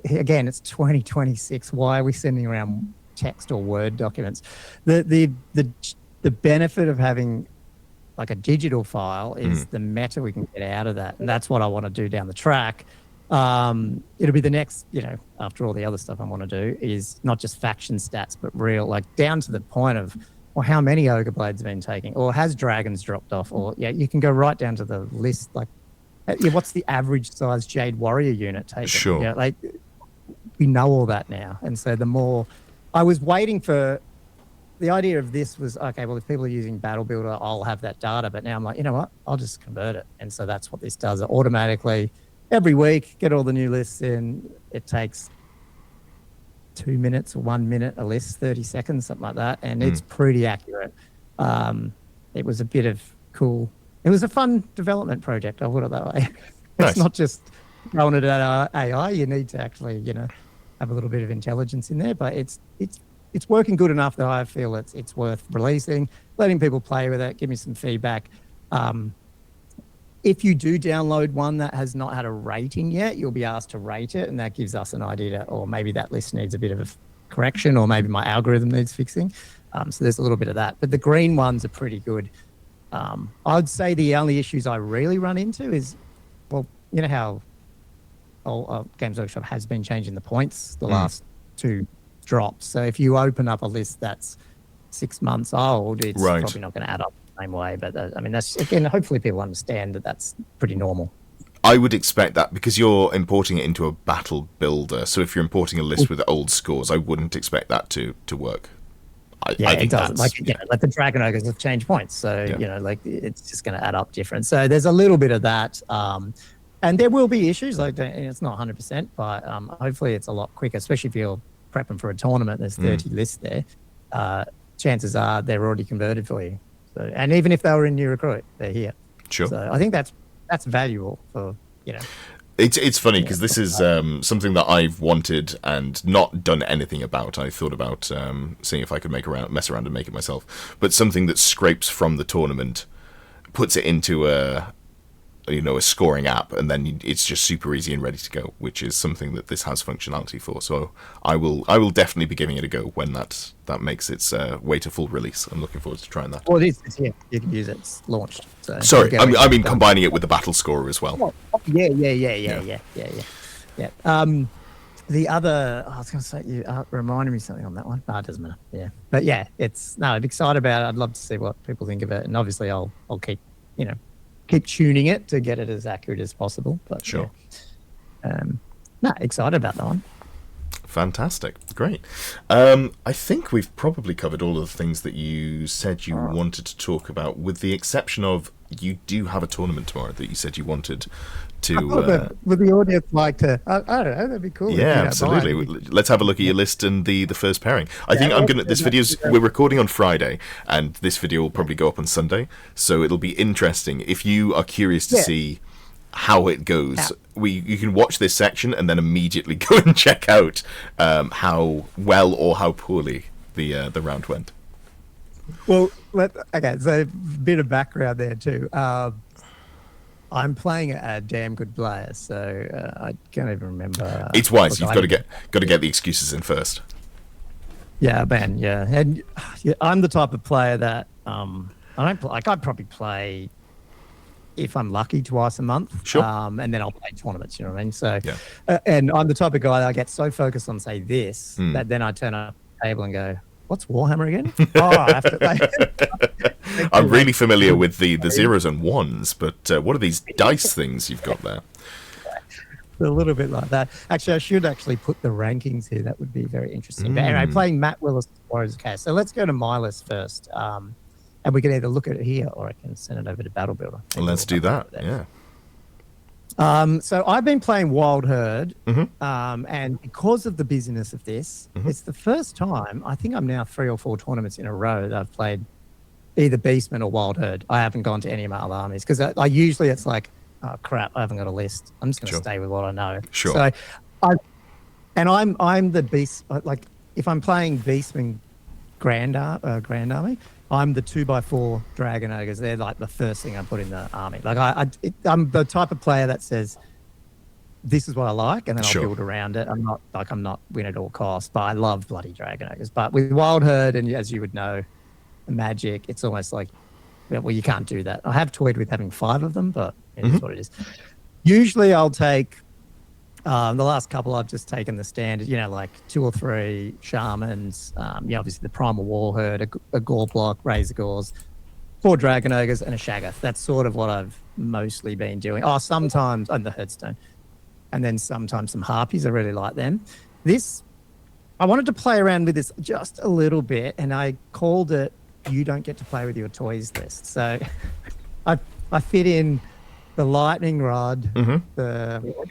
Again, it's 2026. Why are we sending around text or Word documents? The benefit of having like a digital file is the meta we can get out of that. And that's what I want to do down the track. It'll be the next, after all the other stuff I want to do is not just faction stats, but real, like down to the point of, well, how many Ogre Blades have been taking, or has Dragons dropped off, or you can go right down to the list, like what's the average size Jade Warrior unit taking? Sure. We know all that now. And so the more, I was waiting for, the idea of this was, okay, well, if people are using Battle Builder, I'll have that data. But now I'm like, you know what? I'll just convert it. And so that's what this does. It automatically, every week, get all the new lists in. It takes 2 minutes or 1 minute a list, 30 seconds, something like that. And it's pretty accurate. It was a bit of cool. It was a fun development project, I'll put it that way. It's not just throwing it at AI. You need to actually, have a little bit of intelligence in there. But it's working good enough that I feel it's worth releasing, letting people play with it, give me some feedback. If you do download one that has not had a rating yet, you'll be asked to rate it, and that gives us an idea or maybe that list needs a bit of a correction, or maybe my algorithm needs fixing. So there's a little bit of that. But the green ones are pretty good. I'd say the only issues I really run into is, well, you know how Games Workshop has been changing the points the last two drops. So if you open up a list that's 6 months old, it's probably not going to add up the same way. But that's, again, hopefully people understand that that's pretty normal. I would expect that because you're importing it into a battle builder. So if you're importing a list with old scores, I wouldn't expect that to work. I think it doesn't. Like the Dragon Ogres have changed points. So, it's just going to add up different. So there's a little bit of that. And there will be issues. Like it's not 100%, but hopefully it's a lot quicker, especially if you're prepping for a tournament. There's 30 lists there. Chances are they're already converted for you. So, and even if they were in new recruit, they're here. Sure. So I think that's valuable for, It's funny because this is something that I've wanted and not done anything about. I thought about seeing if I could mess around and make it myself, but something that scrapes from the tournament, puts it into a scoring app, and then it's just super easy and ready to go, which is something that this has functionality for. So I will definitely be giving it a go when that makes its way to full release. I'm looking forward to trying that. Well, it's here. You can use it. It's launched. So sorry, I mean combining it with the battle scorer as well. Oh, yeah. The other, I was going to say, you reminded me something on that one. No, it doesn't matter. Yeah, but yeah, I'm excited about it. I'd love to see what people think of it, and obviously I'll keep tuning it to get it as accurate as possible. But sure. Excited about that one. Fantastic. Great. I think we've probably covered all of the things that you said you wanted to talk about, with the exception of you do have a tournament tomorrow that you said you wanted to... Would the audience like to... I don't know, that'd be cool. Yeah, absolutely. Let's have a look at your list and the first pairing. I think I'm going to... This video's... We're recording on Friday, and this video will probably go up on Sunday, so it'll be interesting. If you are curious to see how it goes, you can watch this section and then immediately go and check out how well or how poorly the round went. Well, so a bit of background there too. I'm playing a damn good player, so I can't even remember. It's wise. You've got to get the excuses in first. Yeah, man. Yeah, and I'm the type of player that I'd probably play, if I'm lucky, twice a month. Sure. And then I'll play tournaments, you know what I mean? So, and I'm the type of guy that I get so focused on, say, this, that then I turn up the table and go, what's Warhammer again? I have to. I'm really familiar with the zeros and ones, but what are these dice things you've got there? A little bit like that. Actually, I should put the rankings here. That would be very interesting. But anyway, playing Matt Willis Warriors. Okay, so let's go to my list first. And we can either look at it here or I can send it over to Battle Builder. Well, let's do that. Yeah. So I've been playing Wild Herd, and because of the busyness of this, it's the first time, I think I'm now 3 or 4 tournaments in a row that I've played either Beastman or Wild Herd. I haven't gone to any of my other armies because I usually it's like, oh crap, I haven't got a list. I'm just going to stay with what I know. Sure. So I'm the beast. Like if I'm playing Beastman Grand Army, I'm the 2x4 Dragon Ogres. They're like the first thing I put in the army. Like I'm the type of player that says, this is what I like, and then I'll build around it. I'm not win at all costs, but I love bloody Dragon Ogres. But with Wild Herd, and as you would know, Magic, it's almost like, well, you can't do that. I have toyed with having 5 of them, but it is what it is. Usually I'll take, the last couple I've just taken the standard, like 2 or 3 Shamans, obviously the Primal War Herd, a Gore Block, Razor Gores, 4 Dragon Ogres, and a Shaggoth. That's sort of what I've mostly been doing. Sometimes, and the Herdstone. And then sometimes some Harpies, I really like them. I wanted to play around with this just a little bit, and I called it, you don't get to play with your toys list. So I fit in the lightning rod, I can't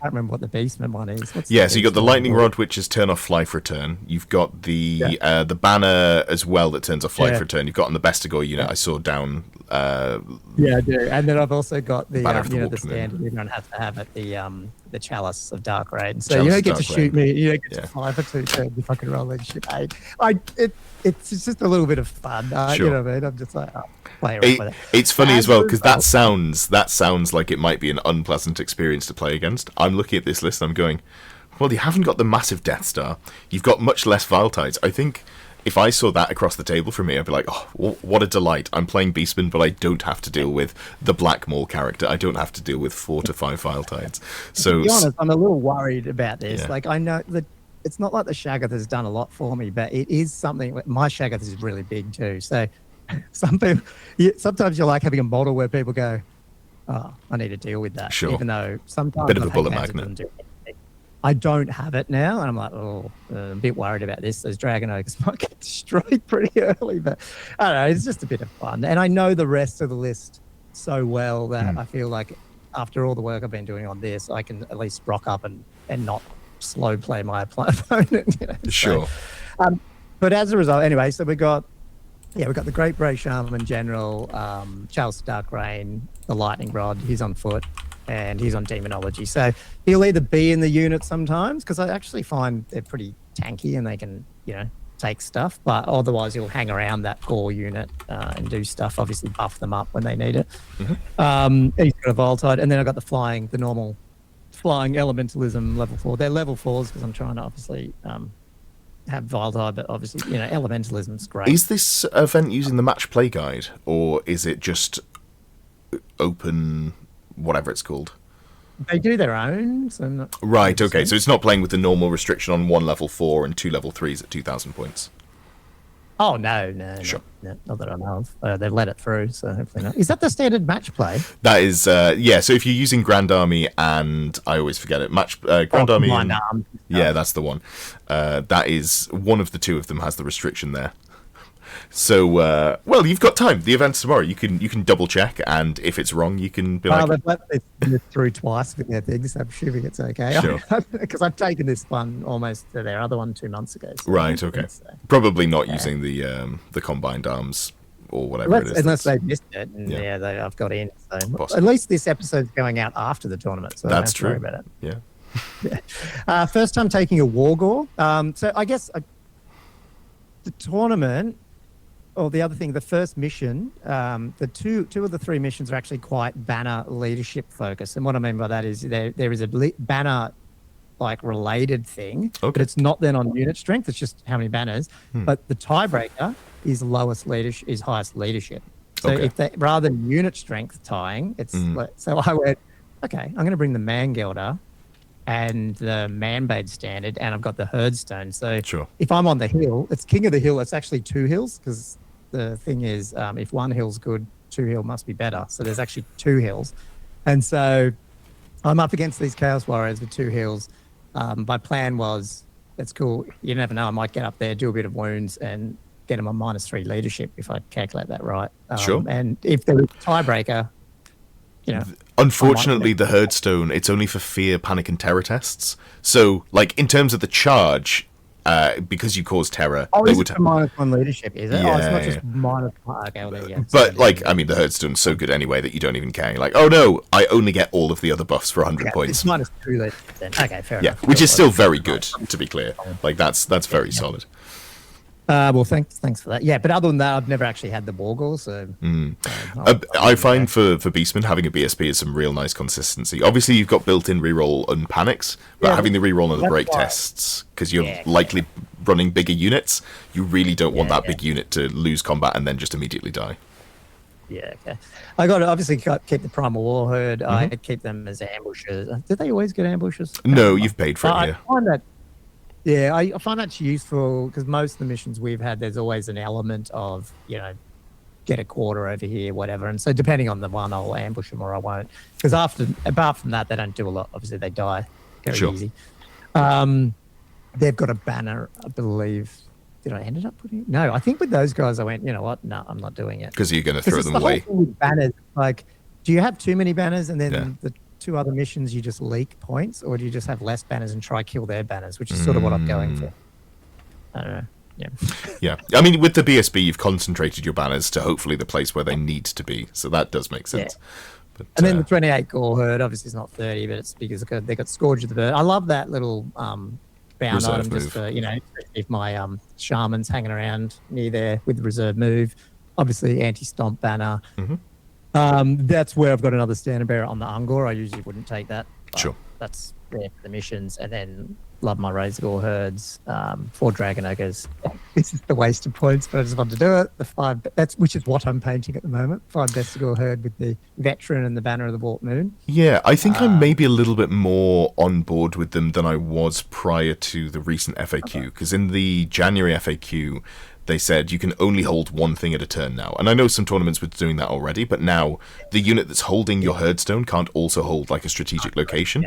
remember what the Beastman one is. So you got the lightning rod, which is turn off life return. You've got the banner as well that turns off life return. You've got on the Bestigor unit I saw down. I do. And then I've also got the the standard. You don't have to have it. The Chalice of Dark Rain. So you don't get to shoot me. You don't get to fly for 2 turns if I can roll and shoot 8. It's just a little bit of fun. You know what I mean? I'm just like, play around with it. It's funny as well because that sounds like it might be an unpleasant experience to play against. I'm looking at this list and I'm going, well, you haven't got the massive Death Star. You've got much less Vile Tides. I think if I saw that across the table for me, I'd be like, oh, what a delight. I'm playing Beastman, but I don't have to deal with the Black Maul character. I don't have to deal with 4 to 5 Vile Tides. So, to be honest, I'm a little worried about this. Yeah. Like, I know that it's not like the Shaggoth has done a lot for me, but it is something. My Shaggoth is really big too. So sometimes you like having a model where people go, oh, I need to deal with that. Sure. Even though sometimes bit of a bullet magnet. I don't have it now, and I'm like, I'm a bit worried about this. Those Dragon Ogres might get destroyed pretty early, but I don't know. It's just a bit of fun, and I know the rest of the list so well that I feel like after all the work I've been doing on this, I can at least rock up and not slow play my opponent. Sure. But as a result, anyway, so we got the Great Brave Shaman General, Chalice of Dark Rain, the Lightning Rod. He's on foot. and he's on demonology. So he'll either be in the unit sometimes, because I actually find they're pretty tanky and they can, take stuff, but otherwise he'll hang around that core unit and do stuff, obviously buff them up when they need it. And he's got a Voltide, and then I've got the normal flying elementalism level 4. They're level 4s because I'm trying to obviously have Voltide, but obviously, elementalism's great. Is this event using the match play guide, or is it just open, whatever it's called? They do their own. So I'm not right, okay. So it's not playing with the normal restriction on 1 level 4 and 2 level 3s at 2,000 points. Oh, no. Sure. Not that I know of. They've let it through, so hopefully not. Is that the standard match play? That is, yeah. So if you're using Grand Army and I always forget it, Grand Army. Yeah, that's the one. That is one of the two of them has the restriction there. So, well, you've got time. The event's tomorrow. You can double check, and if it's wrong, you can be they've let this through twice with their things. I'm assuming it's okay. Sure. Because I've taken this one almost to their other one 2 months ago. So right. Okay. Probably not using the combined arms or whatever it is. Unless they've missed it, and I've got in. So at least this episode's going out after the tournament, so that's I true. Don't have to worry about it. Yeah. First time taking a War Gore. So I guess the tournament. Or the other thing, the first mission, the two of the 3 missions are actually quite banner leadership focused. And what I mean by that is there is a banner like related thing, but it's not then on unit strength. It's just how many banners. But the tiebreaker is highest leadership. So if they rather than unit strength tying, it's so I went, okay, I'm going to bring the Mangelder and the Manbade standard, and I've got the Herdstone. So if I'm on the hill, it's King of the Hill. It's actually 2 hills because the thing is, if 1 hill's good, 2 hill must be better. So there's actually 2 hills. And so I'm up against these Chaos Warriors with 2 hills. My plan was, that's cool. You never know. I might get up there, do a bit of wounds, and get them on -3 leadership if I calculate that right. Sure. And if there was a tiebreaker, Unfortunately, the Herdstone, it's only for fear, panic, and terror tests. So, like, in terms of the charge, because you cause terror, they would have -1 leadership, is it? Yeah, it's not just -1. Okay, well, there you go. But like, I mean, the Herdstone's so good anyway that you don't even care. You're like, oh no, I only get all of the other buffs for 100 points. It's -2 leadership then. Okay, fair enough. Which is still very good, to be clear. Like that's very solid. Well, thanks for that. Yeah, but other than that, I've never actually had the Wargore, so... I find for Beastmen, having a BSB is some real nice consistency. Obviously, you've got built-in reroll and panics, but having the reroll and the break tests, because you're likely running bigger units, you really don't want that big unit to lose combat and then just immediately die. Yeah, okay. I got to obviously keep the Primal War Herd. I keep them as ambushes. Did they always get ambushes? No, you've paid for it, I find that... Yeah, I find that's useful because most of the missions we've had, there's always an element of, get a quarter over here, whatever. And so depending on the one, I'll ambush them or I won't. Because apart from that, they don't do a lot. Obviously, they die very easy. They've got a banner, I believe. Did I end up putting it? No, I think with those guys, I went, you know what? No, I'm not doing it. Because you're going to throw them away. Whole thing with banners, like, do you have too many banners and then the 2 other missions you just leak points, or do you just have less banners and try kill their banners, which is sort of what I'm going for? I don't know. Yeah. I mean, with the BSB, you've concentrated your banners to hopefully the place where they need to be, so that does make sense. But, and then the 28 Gore Herd, obviously it's not 30, but it's because they got Scourge of the Bird. I love that little bound item just for, if my shaman's hanging around near there with the reserve move. Obviously, anti-stomp banner. That's where I've got another standard bearer on the Ungor. I usually wouldn't take that. Sure. That's there for the missions. And then love my Razor Gore Herds, 4 Dragon Ogres. This is the waste of points, but I just wanted to do it. The 5, which is what I'm painting at the moment. 5 Vestigore Herd with the Veteran and the Banner of the Walt Moon. Yeah, I think I'm maybe a little bit more on board with them than I was prior to the recent FAQ. Because in the January FAQ, they said you can only hold 1 thing at a turn now. And I know some tournaments were doing that already, but now the unit that's holding your Herdstone can't also hold like a strategic location.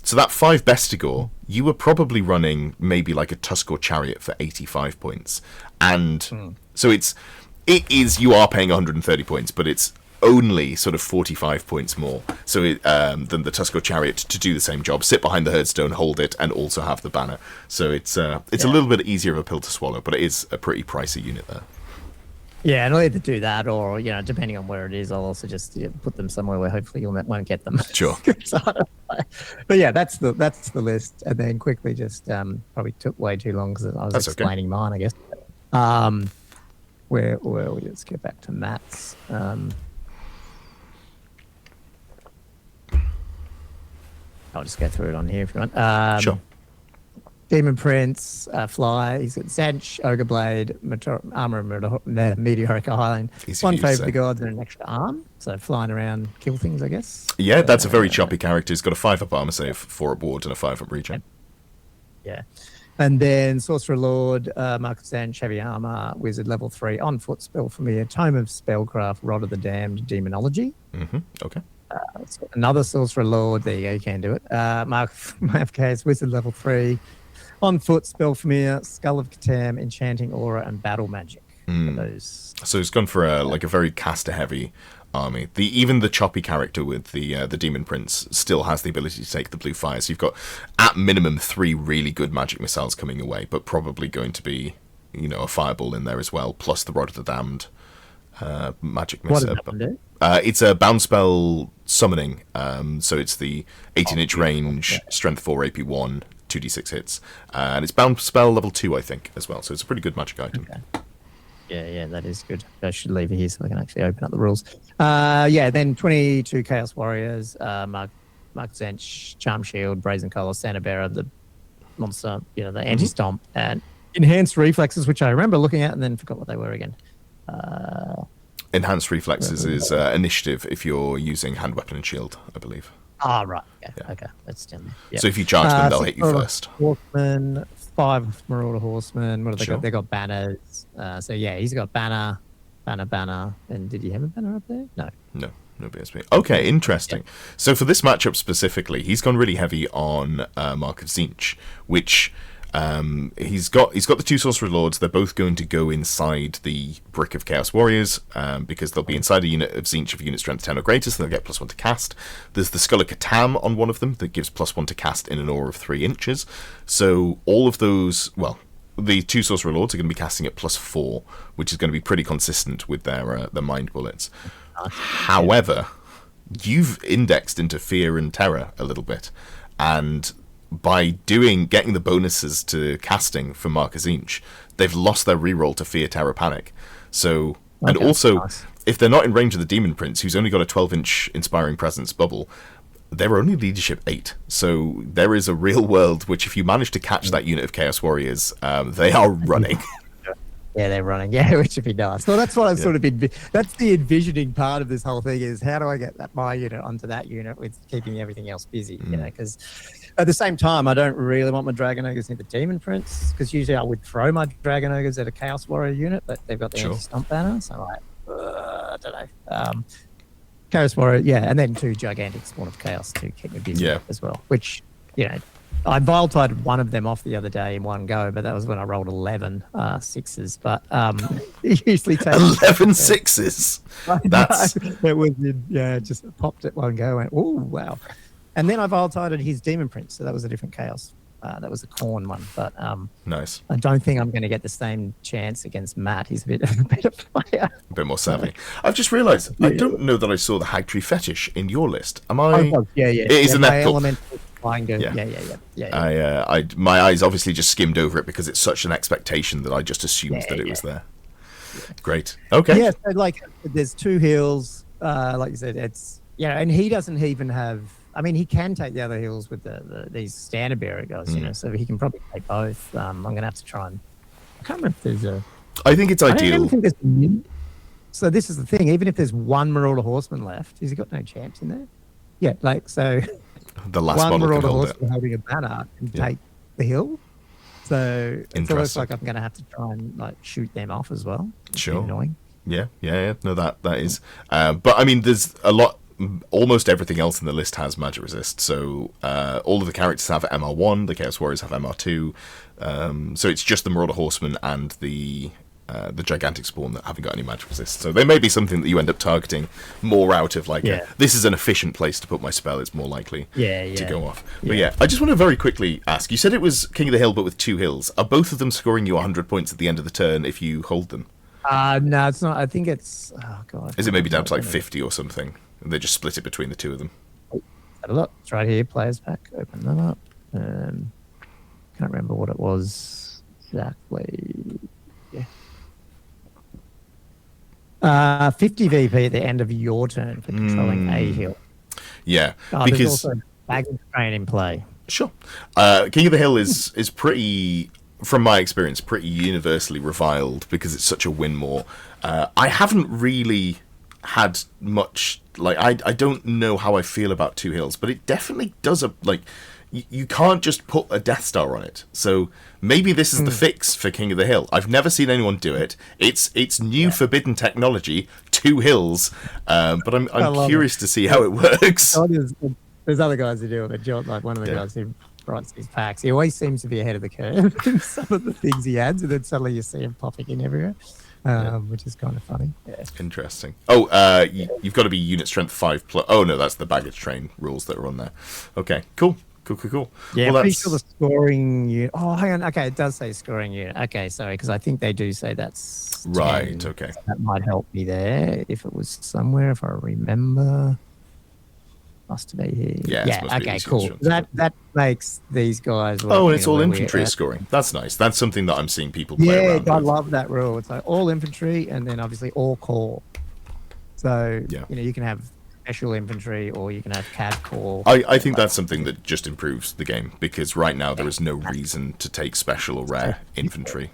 So that 5 Bestigor, you were probably running maybe like a Tuskor Chariot for 85 points. And so it is, you are paying 130 points, but it's only sort of 45 points more than the Tuskor Chariot to do the same job, sit behind the Herdstone, hold it, and also have the banner. So it's a little bit easier of a pill to swallow, but it is a pretty pricey unit there. Yeah, and I'll either do that or, depending on where it is, I'll also just put them somewhere where hopefully you won't get them. Sure. But yeah, that's the list. And then quickly just probably took way too long because I was That's explaining mine, I guess. Where let's get back to Matt's. I'll just go through it on here if you want. Sure. Demon Prince, Fly, he's got Zench, Ogre Blade, Armor, Meteoric Island. Easy One for you to favour say. of the gods and an extra arm. So flying around, kill things, I guess. Yeah, that's a very choppy character. He's got a 5-up armor save, 4-up ward, and a 5-up regen. Yeah. And then Sorcerer Lord, Marcus Zench, Heavy Armor, Wizard level 3, on foot spell for me, Tome of Spellcraft, Rod of the Damned, Demonology. Okay. So another Sorcerer Lord, there you go, you can do it. Marcus, Wizard level 3, on foot, spell familiar, Skull of Catan, Enchanting Aura, and Battle Magic. Those. So he's gone for a very caster-heavy army. Even the choppy character with the Demon Prince still has the ability to take the blue fire. So you've got, at minimum, 3 really good magic missiles coming away, but probably going to be, a fireball in there as well, plus the Rod of the Damned magic missile. What does that one do? It's a bound spell summoning, so it's the 18-inch range, strength 4, AP 1, 2d6 hits, and it's bound spell level 2, I think, as well. So it's a pretty good magic item. Okay. Yeah, that is good. I should leave it here so I can actually open up the rules. Then 22 Chaos Warriors, Mark Zench, Charm Shield, Brazen Collar, Santa Bearer, the monster, the anti-stomp, and Enhanced Reflexes, which I remember looking at and then forgot what they were again. Enhanced Reflexes is initiative if you're using hand, weapon, and shield, I believe. Ah, right. Yeah. Okay, that's down there. Yep. So if you charge them, they'll hit you first. Horsemen, 5 Marauder Horsemen. What have they Sure. got? They got banners. So yeah, he's got banner. And did he have a banner up there? No. No BSB. Okay, interesting. Yeah. So for this matchup specifically, he's gone really heavy on Mark of Zinch, which he's got the 2 Sorcerer Lords. They're both going to go inside the Brick of Chaos Warriors because they'll be inside a unit of Zinch of unit strength 10 or greater, so they'll get +1 to cast. There's the Skull of Catan on one of them that gives +1 to cast in an aura of 3 inches. So all of those, the 2 Sorcerer Lords are going to be casting at +4, which is going to be pretty consistent with their Mind Bullets. However, you've indexed into Fear and Terror a little bit, and by getting the bonuses to casting for Marcus Inch, they've lost their reroll to Fear, Terror, Panic. So, and also, nice. If they're not in range of the Demon Prince, who's only got a 12-inch Inspiring Presence bubble, they're only leadership 8. So there is a real world which, if you manage to catch that unit of Chaos Warriors, they are running. Yeah, they're running. Yeah, which would be nice. Well, that's what I've sort of been. That's the envisioning part of this whole thing is how do I get my unit onto that unit with keeping everything else busy? Because at the same time, I don't really want my Dragon Ogres near the Demon Prince because usually I would throw my Dragon Ogres at a Chaos Warrior unit, but they've got the anti-stomp banner, so I don't know. Chaos Warrior, yeah, and then 2 gigantic Spawn of Chaos to keep me busy as well, which, I Vile-Tied one of them off the other day in one go, but that was when I rolled 11 sixes. But it usually takes 11 sixes. That's it was just popped at one go. And went, oh wow! And then I Vile-Tied his Demon Prince, so that was a different chaos. That was a corn one, but nice. I don't think I'm going to get the same chance against Matt. He's a better player, a bit more savvy. I've just realised I don't know that I saw the Hag Tree Fetish in your list. Am I? Oh, yeah. It is in that. Yeah. My eyes obviously just skimmed over it because it's such an expectation that I just assumed that it was there. Yeah. Great. Okay. Yeah. So there's 2 hills. Like you said, it's and he doesn't even have. I mean, he can take the other hills with these Standard Bearer guys, so he can probably take both. I'm going to have to try and. I can't remember if there's a. I think it's ideal. So this is the thing. Even if there's 1 Marauder Horseman left, has he got no chance in there? Yeah, so. The last one model Marauder can hold Horseman holding a banner can take the hill. So it's almost like I'm going to have to try and shoot them off as well. Sure. Annoying. Yeah. No, that is. But I mean, there's a lot. Almost everything else in the list has magic resist. So all of the characters have MR1. The Chaos Warriors have MR2. So it's just the Marauder Horseman and the gigantic spawn that haven't got any magic resist. So there may be something that you end up targeting more out of this is an efficient place to put my spell. It's more likely to go off. But I just want to very quickly ask. You said it was King of the Hill, but with 2 hills. Are both of them scoring you 100 points at the end of the turn if you hold them? No, it's not. I think it's. Oh god. Is it maybe down to like 50 or something? And they just split it between the two of them. Have a look. It's right here. Players pack. Open that up. Can't remember what it was exactly. Yeah. 50 VP at the end of your turn for controlling a hill. Yeah, There's because also baggage train in play. sure, King of the Hill is pretty, from my experience, pretty universally reviled because it's such a win more. I haven't really had much, like, I don't know how I feel about Two Hills, but it definitely does you can't just put a Death Star on it. So maybe this is the fix for King of the Hill. I've never seen anyone do it. It's new forbidden technology, Two Hills, but I'm curious to see how it works. There's other guys who do it, but John, like one of the guys who writes these packs, he always seems to be ahead of the curve in some of the things he adds, and then suddenly you see him popping in everywhere. Which is kind of funny. Yeah. Interesting. Oh, you've got to be unit strength 5 plus. Oh no, that's the baggage train rules that are on there. Okay, cool. Yeah, well, pretty sure the scoring unit. Oh, hang on. Okay, it does say scoring unit. Okay, sorry, because I think they do say that's 10. Right. Okay, so that might help me there if it was somewhere. If I remember, must be here. Yeah. Okay, cool. That makes these guys. Oh, and it's all infantry scoring. That's nice. That's something that I'm seeing people play around with. I love that rule. It's like all infantry and then obviously all core. So you can have special infantry or you can have CAD core. I think that's something that just improves the game because right now there is no reason to take special or rare infantry.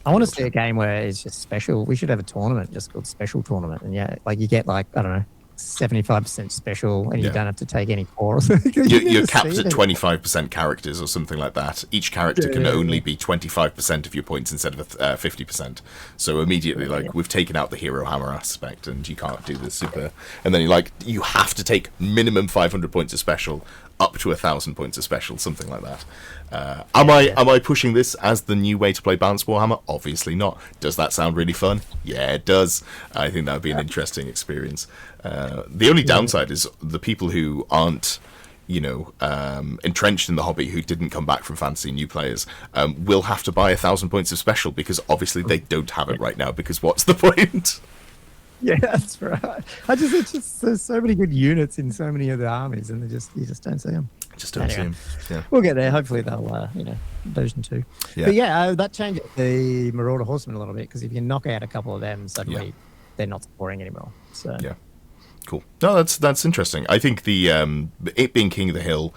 I want to see a game where it's just special. We should have a tournament just called special tournament, and you get like, I don't know, 75% special, and you don't have to take any core. You're capped at 25% characters or something like that. Each character can only be 25% of your points instead of 50%. So immediately, we've taken out the hero hammer aspect, and you can't do the super. And then you have to take minimum 500 points of special, up to 1,000 points of special, something like that. Am I pushing this as the new way to play balanced Warhammer? Obviously not. Does that sound really fun? Yeah, it does. I think that would be an interesting experience. The only downside is the people who aren't, entrenched in the hobby, who didn't come back from fantasy, new players, will have to buy 1,000 points of special because obviously they don't have it right now. Because what's the point? Yeah, that's right. There's so many good units in so many of the armies, and you just don't see them. Just don't see them. Yeah. We'll get there. Hopefully they'll, version 2. Yeah. But that changes the Marauder Horsemen a little bit because if you knock out a couple of them, suddenly they're not scoring anymore. So yeah. Cool. No, that's interesting. I think the it being King of the Hill,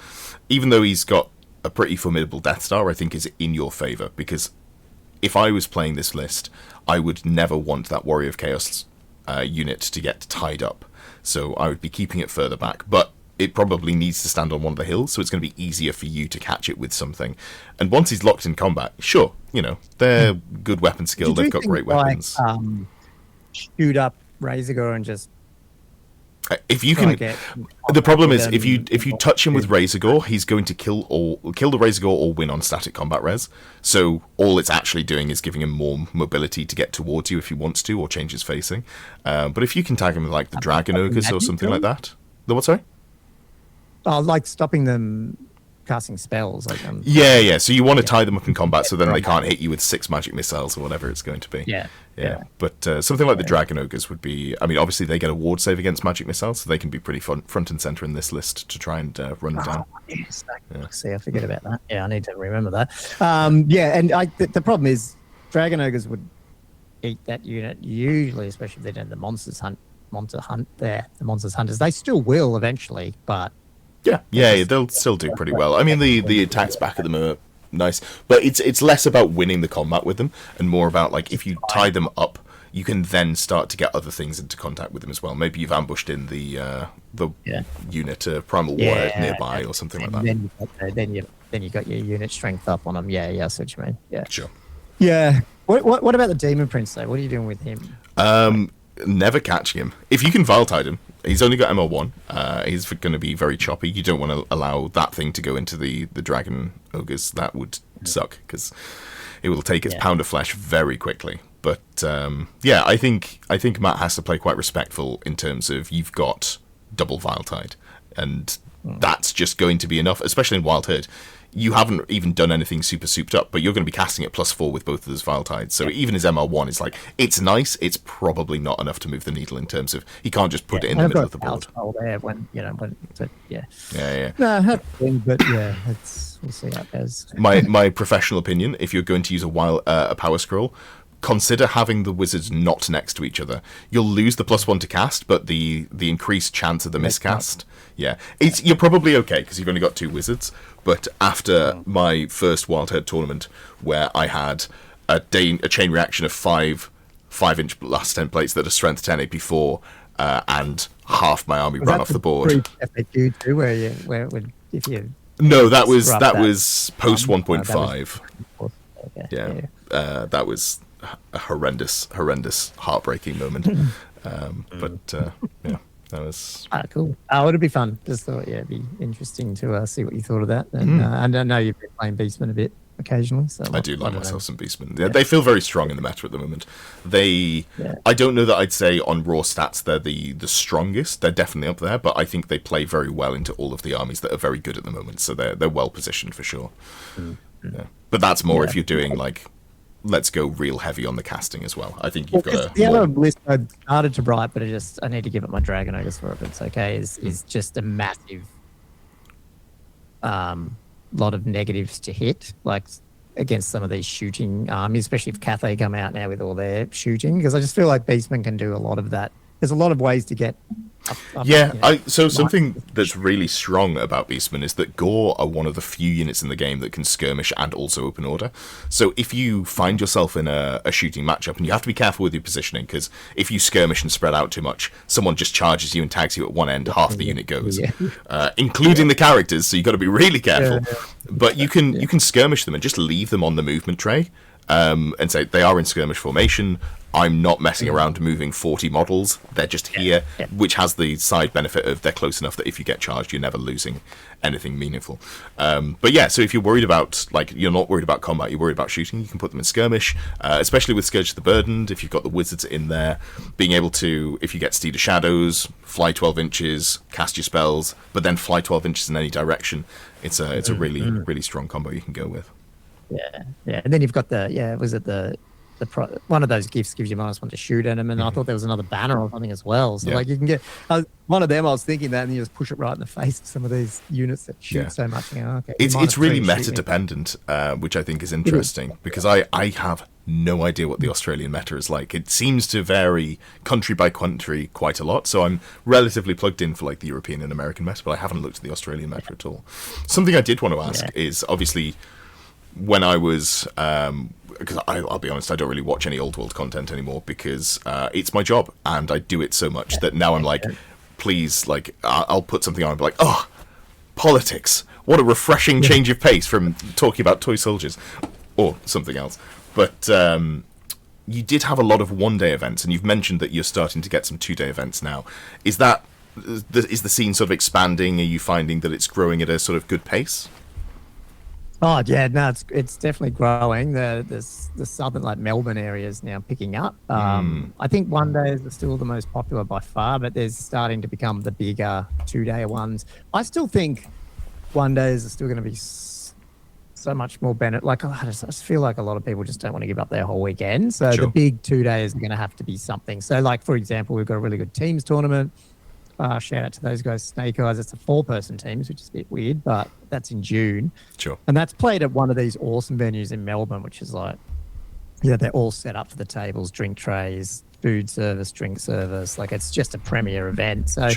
even though he's got a pretty formidable Death Star, I think is in your favor because if I was playing this list, I would never want that Warrior of Chaos unit to get tied up. So I would be keeping it further back, but it probably needs to stand on one of the hills, so it's going to be easier for you to catch it with something. And once he's locked in combat, sure, they're good weapon skill. They've got great weapons. Shoot up Razorgore and just. If you can, the problem is if you touch him with Razorgore, he's going to kill the Razorgore or win on static combat res. So all it's actually doing is giving him more mobility to get towards you if he wants to, or change his facing. But if you can tag him with the Dragon Ogres or something like that, the what? Sorry. Like stopping them casting spells. Yeah. So you want to tie them up in combat so then they can't hit you with 6 magic missiles or whatever it's going to be. Yeah. But something like the Dragon Ogres would be. I mean, obviously they get a ward save against magic missiles, so they can be pretty front and center in this list to try and run them down. Yes. See, I forget about that. Yeah, I need to remember that. And the problem is Dragon Ogres would eat that unit usually, especially if they don't the monster hunt there. The monsters hunters, they still will eventually, but. Yeah, they'll still do pretty well. I mean, the attacks back at them are nice, but it's less about winning the combat with them and more about if you tie them up, you can then start to get other things into contact with them as well. Maybe you've ambushed in the unit Primal Warhead nearby or something like that. Then you got your unit strength up on them. Yeah, I see what you mean. Yeah, sure. Yeah. What about the Demon Prince though? What are you doing with him? Never catching him. If you can Vile Tide him, he's only got ML1. He's going to be very choppy. You don't want to allow that thing to go into the Dragon Ogres. That would suck because it will take its pound of flesh very quickly. But I think Matt has to play quite respectful in terms of you've got double Vile Tide, and that's just going to be enough, especially in Wild Herd. you haven't even done anything super souped up, but you're going to be casting it +4 with both of those Vile Tides. So even his MR1 is like, it's nice, it's probably not enough to move the needle in terms of, he can't just put it in the middle of the board. There when, so, yeah. Yeah. No, but yeah, we'll see how it goes. My professional opinion, if you're going to use a power scroll, consider having the wizards not next to each other. You'll lose the +1 to cast, but the increased chance of the miscast, you're probably okay because you've only got 2 wizards. But after my first Wild Herd tournament, where I had a chain reaction of 5-inch blast templates that are strength 10 AP4, and half my army ran off the board. FAQ too, where if you no, that was post 1.5. That was a horrendous, heartbreaking moment. That was cool. Oh, it'd be fun. Just thought, it'd be interesting to see what you thought of that. And I know you've been playing Beastmen a bit occasionally, so I do like myself some Beastmen. Yeah, they feel very strong in the meta at the moment. I don't know that I'd say on raw stats they're the strongest. They're definitely up there, but I think they play very well into all of the armies that are very good at the moment. So they're well positioned for sure. Yeah. But that's more if you're doing like, let's go real heavy on the casting as well. I think you've got the other list I started to write, but I need to give it my Dragon Ogres for it, but it's okay, is just a massive lot of negatives to hit, like against some of these shooting armies, especially if Cathay come out now with all their shooting, because I just feel like Beastmen can do a lot of that. There's a lot of ways to get something that's really strong about Beastmen is that Gore are one of the few units in the game that can skirmish and also open order. So if you find yourself in a shooting matchup, and you have to be careful with your positioning, because if you skirmish and spread out too much, someone just charges you and tags you at one end, half the unit goes, including the characters, so you've got to be really careful. But you can skirmish them and just leave them on the movement tray, and say they are in skirmish formation. I'm not messing around moving 40 models. They're just here, which has the side benefit of they're close enough that if you get charged, you're never losing anything meaningful. But yeah, so if you're worried about, like, you're not worried about combat, you're worried about shooting, you can put them in skirmish, especially with Scourge of the Burdened, if you've got the wizards in there, being able to, if you get Steed of Shadows, fly 12 inches, cast your spells, but then fly 12 inches in any direction. It's a really, really strong combo you can go with. Yeah. And then you've got one of those gifts gives you -1 to shoot at them, and I thought there was another banner or something as well. So like you can get one of them. I was thinking that, and you just push it right in the face of some of these units that shoot so much. Okay, it's really meta dependent, which I think is interesting because I have no idea what the Australian meta is like. It seems to vary country by country quite a lot. So I'm relatively plugged in for like the European and American meta, but I haven't looked at the Australian meta at all. Something I did want to ask is obviously when I was. Because I'll be honest, I don't really watch any old world content anymore because it's my job and I do it so much that now I'm like, please, like, I'll put something on and be like, oh, politics. What a refreshing change of pace from talking about toy soldiers or something else. But you did have a lot of one-day events, and you've mentioned that you're starting to get some two-day events now. Is the scene sort of expanding? Are you finding that it's growing at a sort of good pace? Oh yeah, no, it's definitely growing. The southern, like Melbourne area is now picking up. I think one days are still the most popular by far, but there's starting to become the bigger 2-day ones. I still think one days are still going to be so much more benefit. Like I just feel like a lot of people just don't want to give up their whole weekend. So the big 2 days are going to have to be something. So like for example, we've got a really good teams tournament. Shout out to those guys, Snake Eyes. It's a 4-person teams, which is a bit weird, but that's in June. Sure. And that's played at one of these awesome venues in Melbourne, which is like, they're all set up for the tables, drink trays, food service, drink service. Like it's just a premier event. So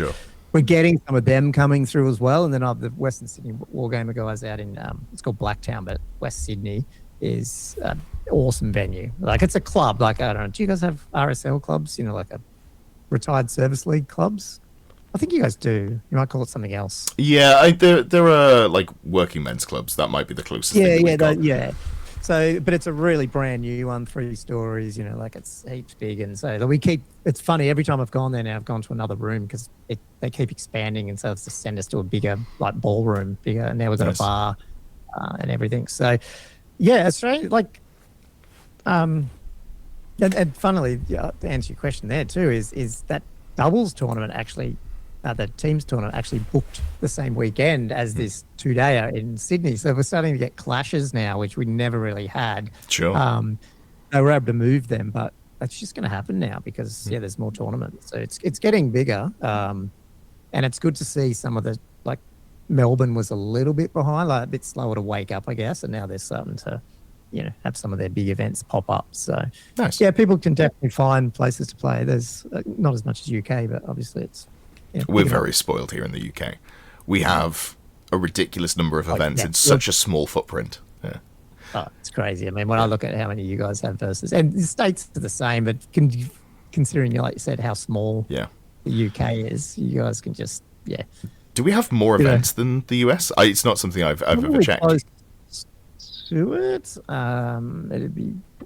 we're getting some of them coming through as well. And then the Western Sydney Wargamer guys out in, it's called Blacktown, but West Sydney is an awesome venue. Like it's a club. Like, I don't know, do you guys have RSL clubs? Like a retired service league clubs? I think you guys do. You might call it something else. Yeah, there are like working men's clubs. That might be the closest thing yeah. So, but it's a really brand new one, 3 stories, like it's heaps big. And so it's funny, every time I've gone there now, I've gone to another room because they keep expanding. And so it's to send us to a bigger, like ballroom, bigger. And now we've got a bar and everything. So, yeah, Australia, like, and funnily, to answer your question there too, is that doubles tournament actually the teams tournament actually booked the same weekend as this 2-dayer in Sydney. So we're starting to get clashes now, which we never really had. Sure. They were able to move them, but that's just going to happen now because there's more tournaments. So it's getting bigger, and it's good to see some of the, like, Melbourne was a little bit behind, like a bit slower to wake up, I guess, and now they're starting to, have some of their big events pop up. So Nice. yeah, people can definitely find places to play. There's not as much as UK, but obviously it's. We're very spoiled here in the UK. We have a ridiculous number of events in such a small footprint. Yeah. Oh, it's crazy. I mean, when I look at how many you guys have versus, and the States are the same, but considering, like you said, how small the UK is, you guys can just, Do we have more events than the US? It's not something I've ever checked. To it,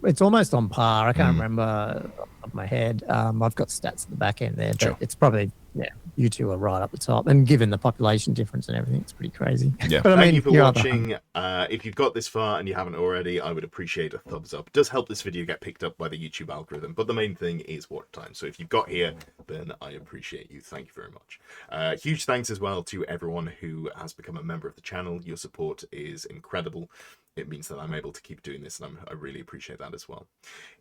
it's almost on par. I can't remember off the top of my head. I've got stats at the back end there, but it's probably you two are right up the top. And given the population difference and everything, it's pretty crazy. Yeah. But Thank you for watching. If you've got this far and you haven't already, I would appreciate a thumbs up. It does help this video get picked up by the YouTube algorithm, but the main thing is watch time. So if you've got here, then I appreciate you. Thank you very much. Huge thanks as well to everyone who has become a member of the channel. Your support is incredible. It means that I'm able to keep doing this, and I really appreciate that as well.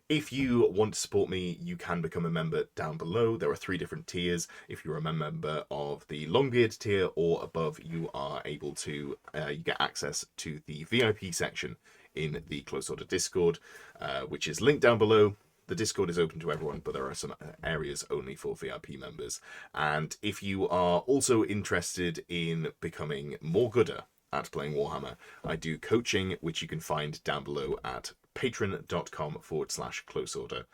If you want to support me, you can become a member down below. There are 3 different tiers. If you're a member of the Longbeard tier or above, you are able to you get access to the VIP section in the Close Order Discord, which is linked down below. The Discord is open to everyone, but there are some areas only for VIP members. And if you are also interested in becoming more gooder at playing Warhammer, I do coaching, which you can find down below at patreon.com/close order.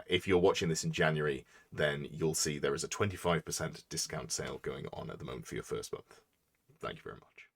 If you're watching this in January, then you'll see there is a 25% discount sale going on at the moment for your first month. Thank you very much.